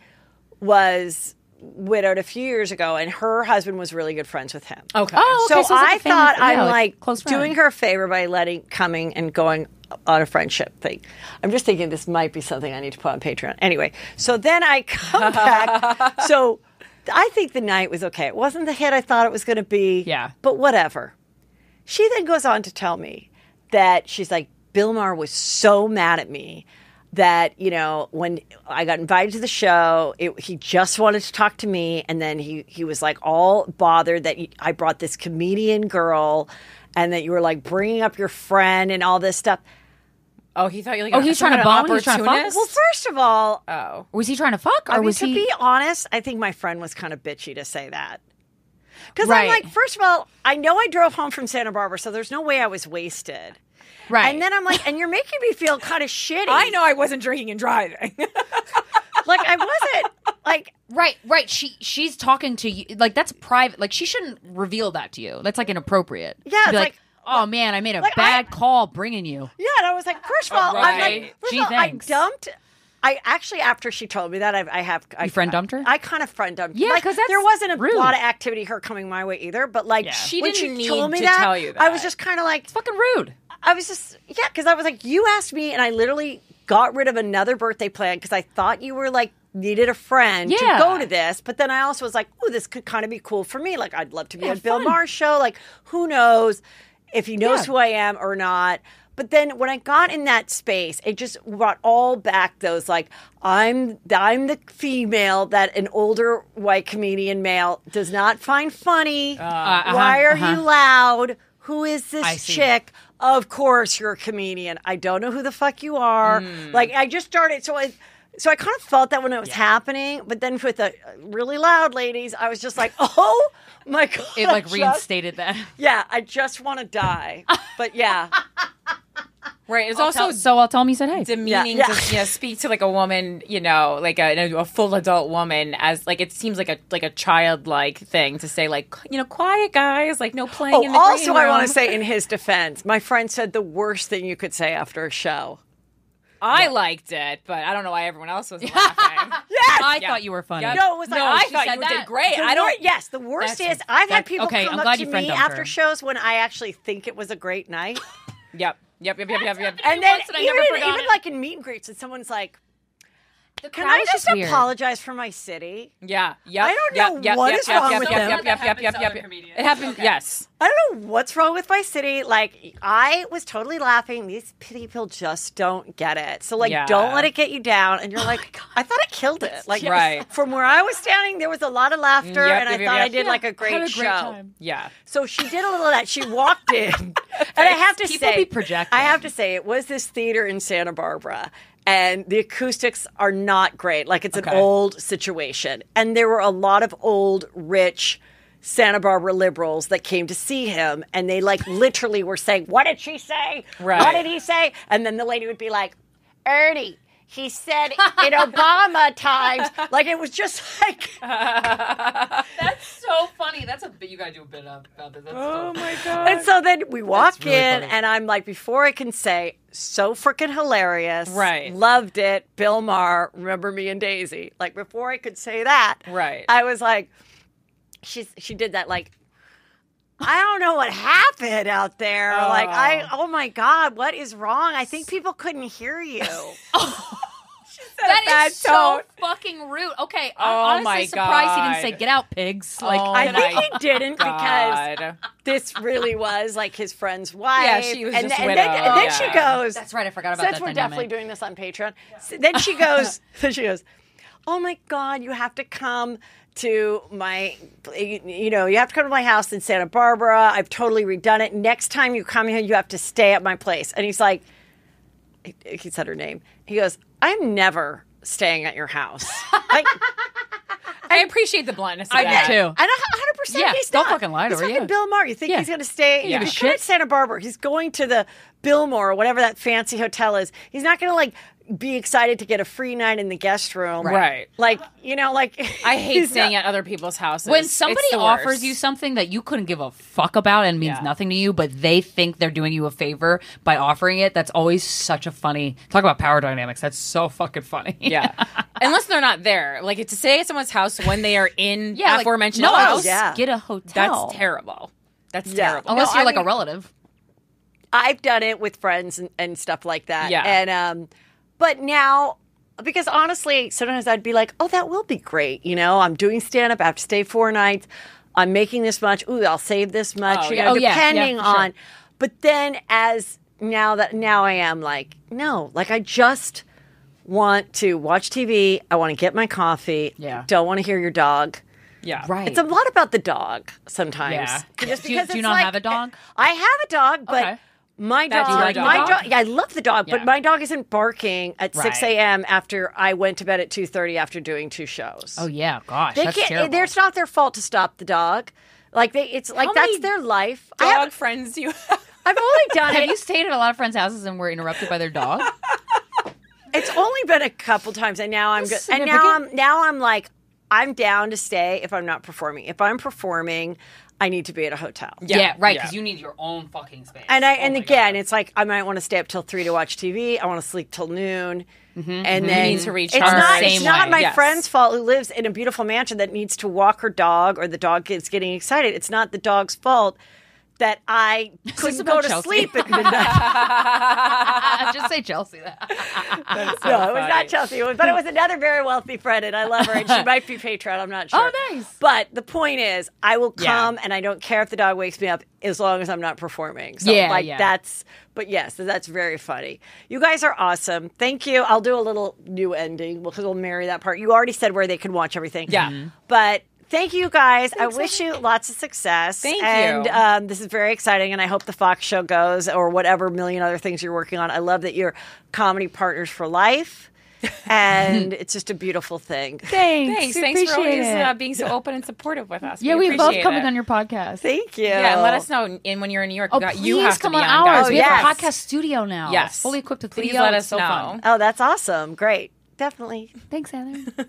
was widowed a few years ago, and her husband was really good friends with him. Okay. Oh, okay, So, so it's like I a family- thought yeah, I'm like like close friend. doing her a favor by coming and going on a friendship thing. I'm just thinking this might be something I need to put on Patreon. Anyway, so then I come back. So I think the night was okay. It wasn't the hit I thought it was going to be. Yeah. But whatever. She then goes on to tell me that she's like, Bill Maher was so mad at me that, you know, when I got invited to the show, he just wanted to talk to me. And then he was like all bothered that I brought this comedian girl and that you were like bringing up your friend and all this stuff. Oh, he thought you were like Oh, he's trying to bone? He was trying to fuck? opportunist? Well, first of all, Oh. Was he trying to fuck? Or I mean, was to he... be honest, I think my friend was kind of bitchy to say that. Because Right. I'm like, first of all, I know I drove home from Santa Barbara, so there's no way I was wasted. Right. And then I'm like, and you're making me feel kind of shitty. I know I wasn't drinking and driving. Like, I wasn't, like, Right. She's talking to you. Like, that's private. Like, she shouldn't reveal that to you. That's, like, inappropriate. Yeah, To be it's like, oh, man, I made a like, bad call bringing you. yeah. And I was like, first of all, I'm Right. like, first Gee, of all, thanks. I actually, after she told me that, I friend dumped her? I kind of friend dumped. Yeah, like, 'cause that's there wasn't a rude. lot of activity her coming my way either. But like, Yeah. She when didn't she need told me to that, tell you I was that. just kind of like, It's fucking rude. I was just, yeah, because I was like, you asked me, and I literally got rid of another birthday plan because I thought you were like needed a friend to Yeah. go to this. But then I also was like, oh, this could kind of be cool for me. Like, I'd love to be Yeah, on Bill fun. Maher's show. Like, who knows if he knows Yeah. who I am or not. But then when I got in that space, it just brought all back those like, I'm the female that an older white comedian male does not find funny. Why are you loud? Who is I this see. chick? Of course you're a comedian. I don't know who the fuck you are. Like, I just started, so I kind of felt that when it was happening, but then with the really loud ladies, I was just like, oh my God. It, like, I just- reinstated that. Yeah, I just want to die. But yeah. Right. It's I'll also tell him you said hey. demeaning Yeah. to speak to like a woman, you know, like a full adult woman as like it seems like a childlike thing to say like, you know, quiet guys, like no playing in the also, green I room. want to say in his defense, my friend said the worst thing you could say after a show. I liked it, but I don't know why everyone else was laughing. Yes! I thought you were funny. Yep. No, it was like, I she thought said you that. did great. The I don't. Yes, the worst That's- is I've had people okay, come I'm up glad to you friend me dumped after her. shows when I actually think it was a great night. Yep. And then once and I even, never forgot even it. like in meet and greets, and someone's like, The "Can crowd I was just weird. apologize for my city?" Yeah. Yep. I don't know what is wrong with them. Yep. It happened. Yes. I don't know what's wrong with my city. Like, I was totally laughing. These people just don't get it. So, like, Yeah. don't let it get you down. And you're like, I thought I killed it. Like, Right. from where I was standing, there was a lot of laughter, Yep, and I yep, thought yep. I did like a great, Had a great show. time. Yeah. So she did a little of that. She walked in, and I have to People say, be projecting. I have to say, it was this theater in Santa Barbara, and the acoustics are not great. Like, it's an Okay. old situation, and there were a lot of old, rich Santa Barbara liberals that came to see him, and they like literally were saying, "What did she say? Right. What did he say?" And then the lady would be like, "Ernie, he said in Obama times." Like, it was just like, That's so funny. That's a bit. You gotta do a bit about this. That's Oh my god. and so then we walk really in, funny. and I'm like, before I can say, so freaking hilarious. Right. Loved it. Bill Maher, Remember Me and Daisy. Like, before I could say that, Right. I was like, she did that, like, I don't know what happened out there. Like, oh my God, what is wrong? I think people couldn't hear you. That is so tone. fucking rude. Okay, Oh I'm my honestly surprised he didn't say God. "get out, pigs." Like, Oh I my think he didn't because God. this really was like his friend's wife. Yeah, she was and, just and widowed. then, and then Yeah. she goes, that's right. I forgot about since that we're dynamic. definitely doing this on Patreon. Then she goes, "Oh my God, you have to come to my, you have to come to my house in Santa Barbara. I've totally redone it. Next time you come here, you have to stay at my place." And he's like, he said her name. He goes, "I'm never staying at your house." Like, I appreciate the bluntness of I that. do too. and 100% Yeah, he's don't not. fucking lie to he's her, fucking yeah. Bill Maher. You think Yeah. he's going to stay? Yeah. He's going to Santa Barbara. He's going to the Billmore or whatever that fancy hotel is. He's not going to like be excited to get a free night in the guest room. Right. Like, like I hate he's staying not- at other people's houses. When It's somebody the offers worst. you something that you couldn't give a fuck about and means Yeah. nothing to you, but they think they're doing you a favor by offering it, that's always such a funny. Talk about power dynamics. That's so fucking funny. Yeah. Unless they're not there. Like, to stay at someone's house when they are in yeah. Like, aforementioned no, house, yeah. get a hotel. that's terrible. That's Yeah. terrible. Unless No, you're I like a mean- relative. I've done it with friends and stuff like that. Yeah. And but now, because honestly, sometimes I'd be like, "Oh, that will be great." I'm doing stand up. I have to stay 4 nights. I'm making this much. Ooh, I'll save this much. Oh, yeah. Oh, yeah. depending Yeah, for sure. on. But then, now I am like, no, like I just want to watch TV. I want to get my coffee. Yeah. Don't want to hear your dog. Yeah. Right. It's a lot about the dog sometimes. Yeah. Just Do you because it's not like- have a dog? I have a dog, but Okay. my That- dog, do you like the my dog? dog, yeah, I love the dog, but Yeah. my dog isn't barking at 6 Right. a.m. after I went to bed at 2:30 after doing 2 shows. Oh yeah, gosh, They that's can't. terrible. It's not their fault to stop the dog. Like it's like How that's many their life. Dog friends you have. I've only done Have it. you stayed at a lot of friends' houses and were interrupted by their dog? It's only been a couple times, and now I'm good. That's And now I'm like, I'm down to stay if I'm not performing. If I'm performing, I need to be at a hotel. Yeah, right. yeah. Because you need your own fucking space. And Oh my again, God. it's like I might want to stay up till 3 to watch TV. I want to sleep till noon, and then need to recharge. It's Same not way. my Yes. friend's fault who lives in a beautiful mansion that needs to walk her dog, or the dog is getting excited. It's not the dog's fault that I couldn't go about to Chelsea? sleep at midnight. Just say Chelsea. That. No, it was not Chelsea, but it was another very wealthy friend, and I love her, and she might be Patreon. I'm not sure. Oh, nice. But the point is, I will Yeah. come, and I don't care if the dog wakes me up as long as I'm not performing. So, Yeah, like, yeah. that's, but yes, that's very funny. You guys are awesome. Thank you. I'll do a little new ending because we'll marry that part. You already said where they can watch everything. Yeah. But thank you guys. I wish you lots of success. Thank and, you. this is very exciting, and I hope the Fox show goes, or whatever million other things you're working on. I love that you're comedy partners for life, and it's just a beautiful thing. Thanks for Appreciate always it. being so open and supportive with us. Yeah, we love appreciate coming it. on your podcast. Thank you. Yeah, and let us know. And when you're in New York, Oh, you please have to come be on on. ours. guys. We have a yes. podcast studio now. Yes. It's fully equipped with Please video. let It's us so know. fun. Oh, that's awesome. Great. Definitely. Thanks, Heather.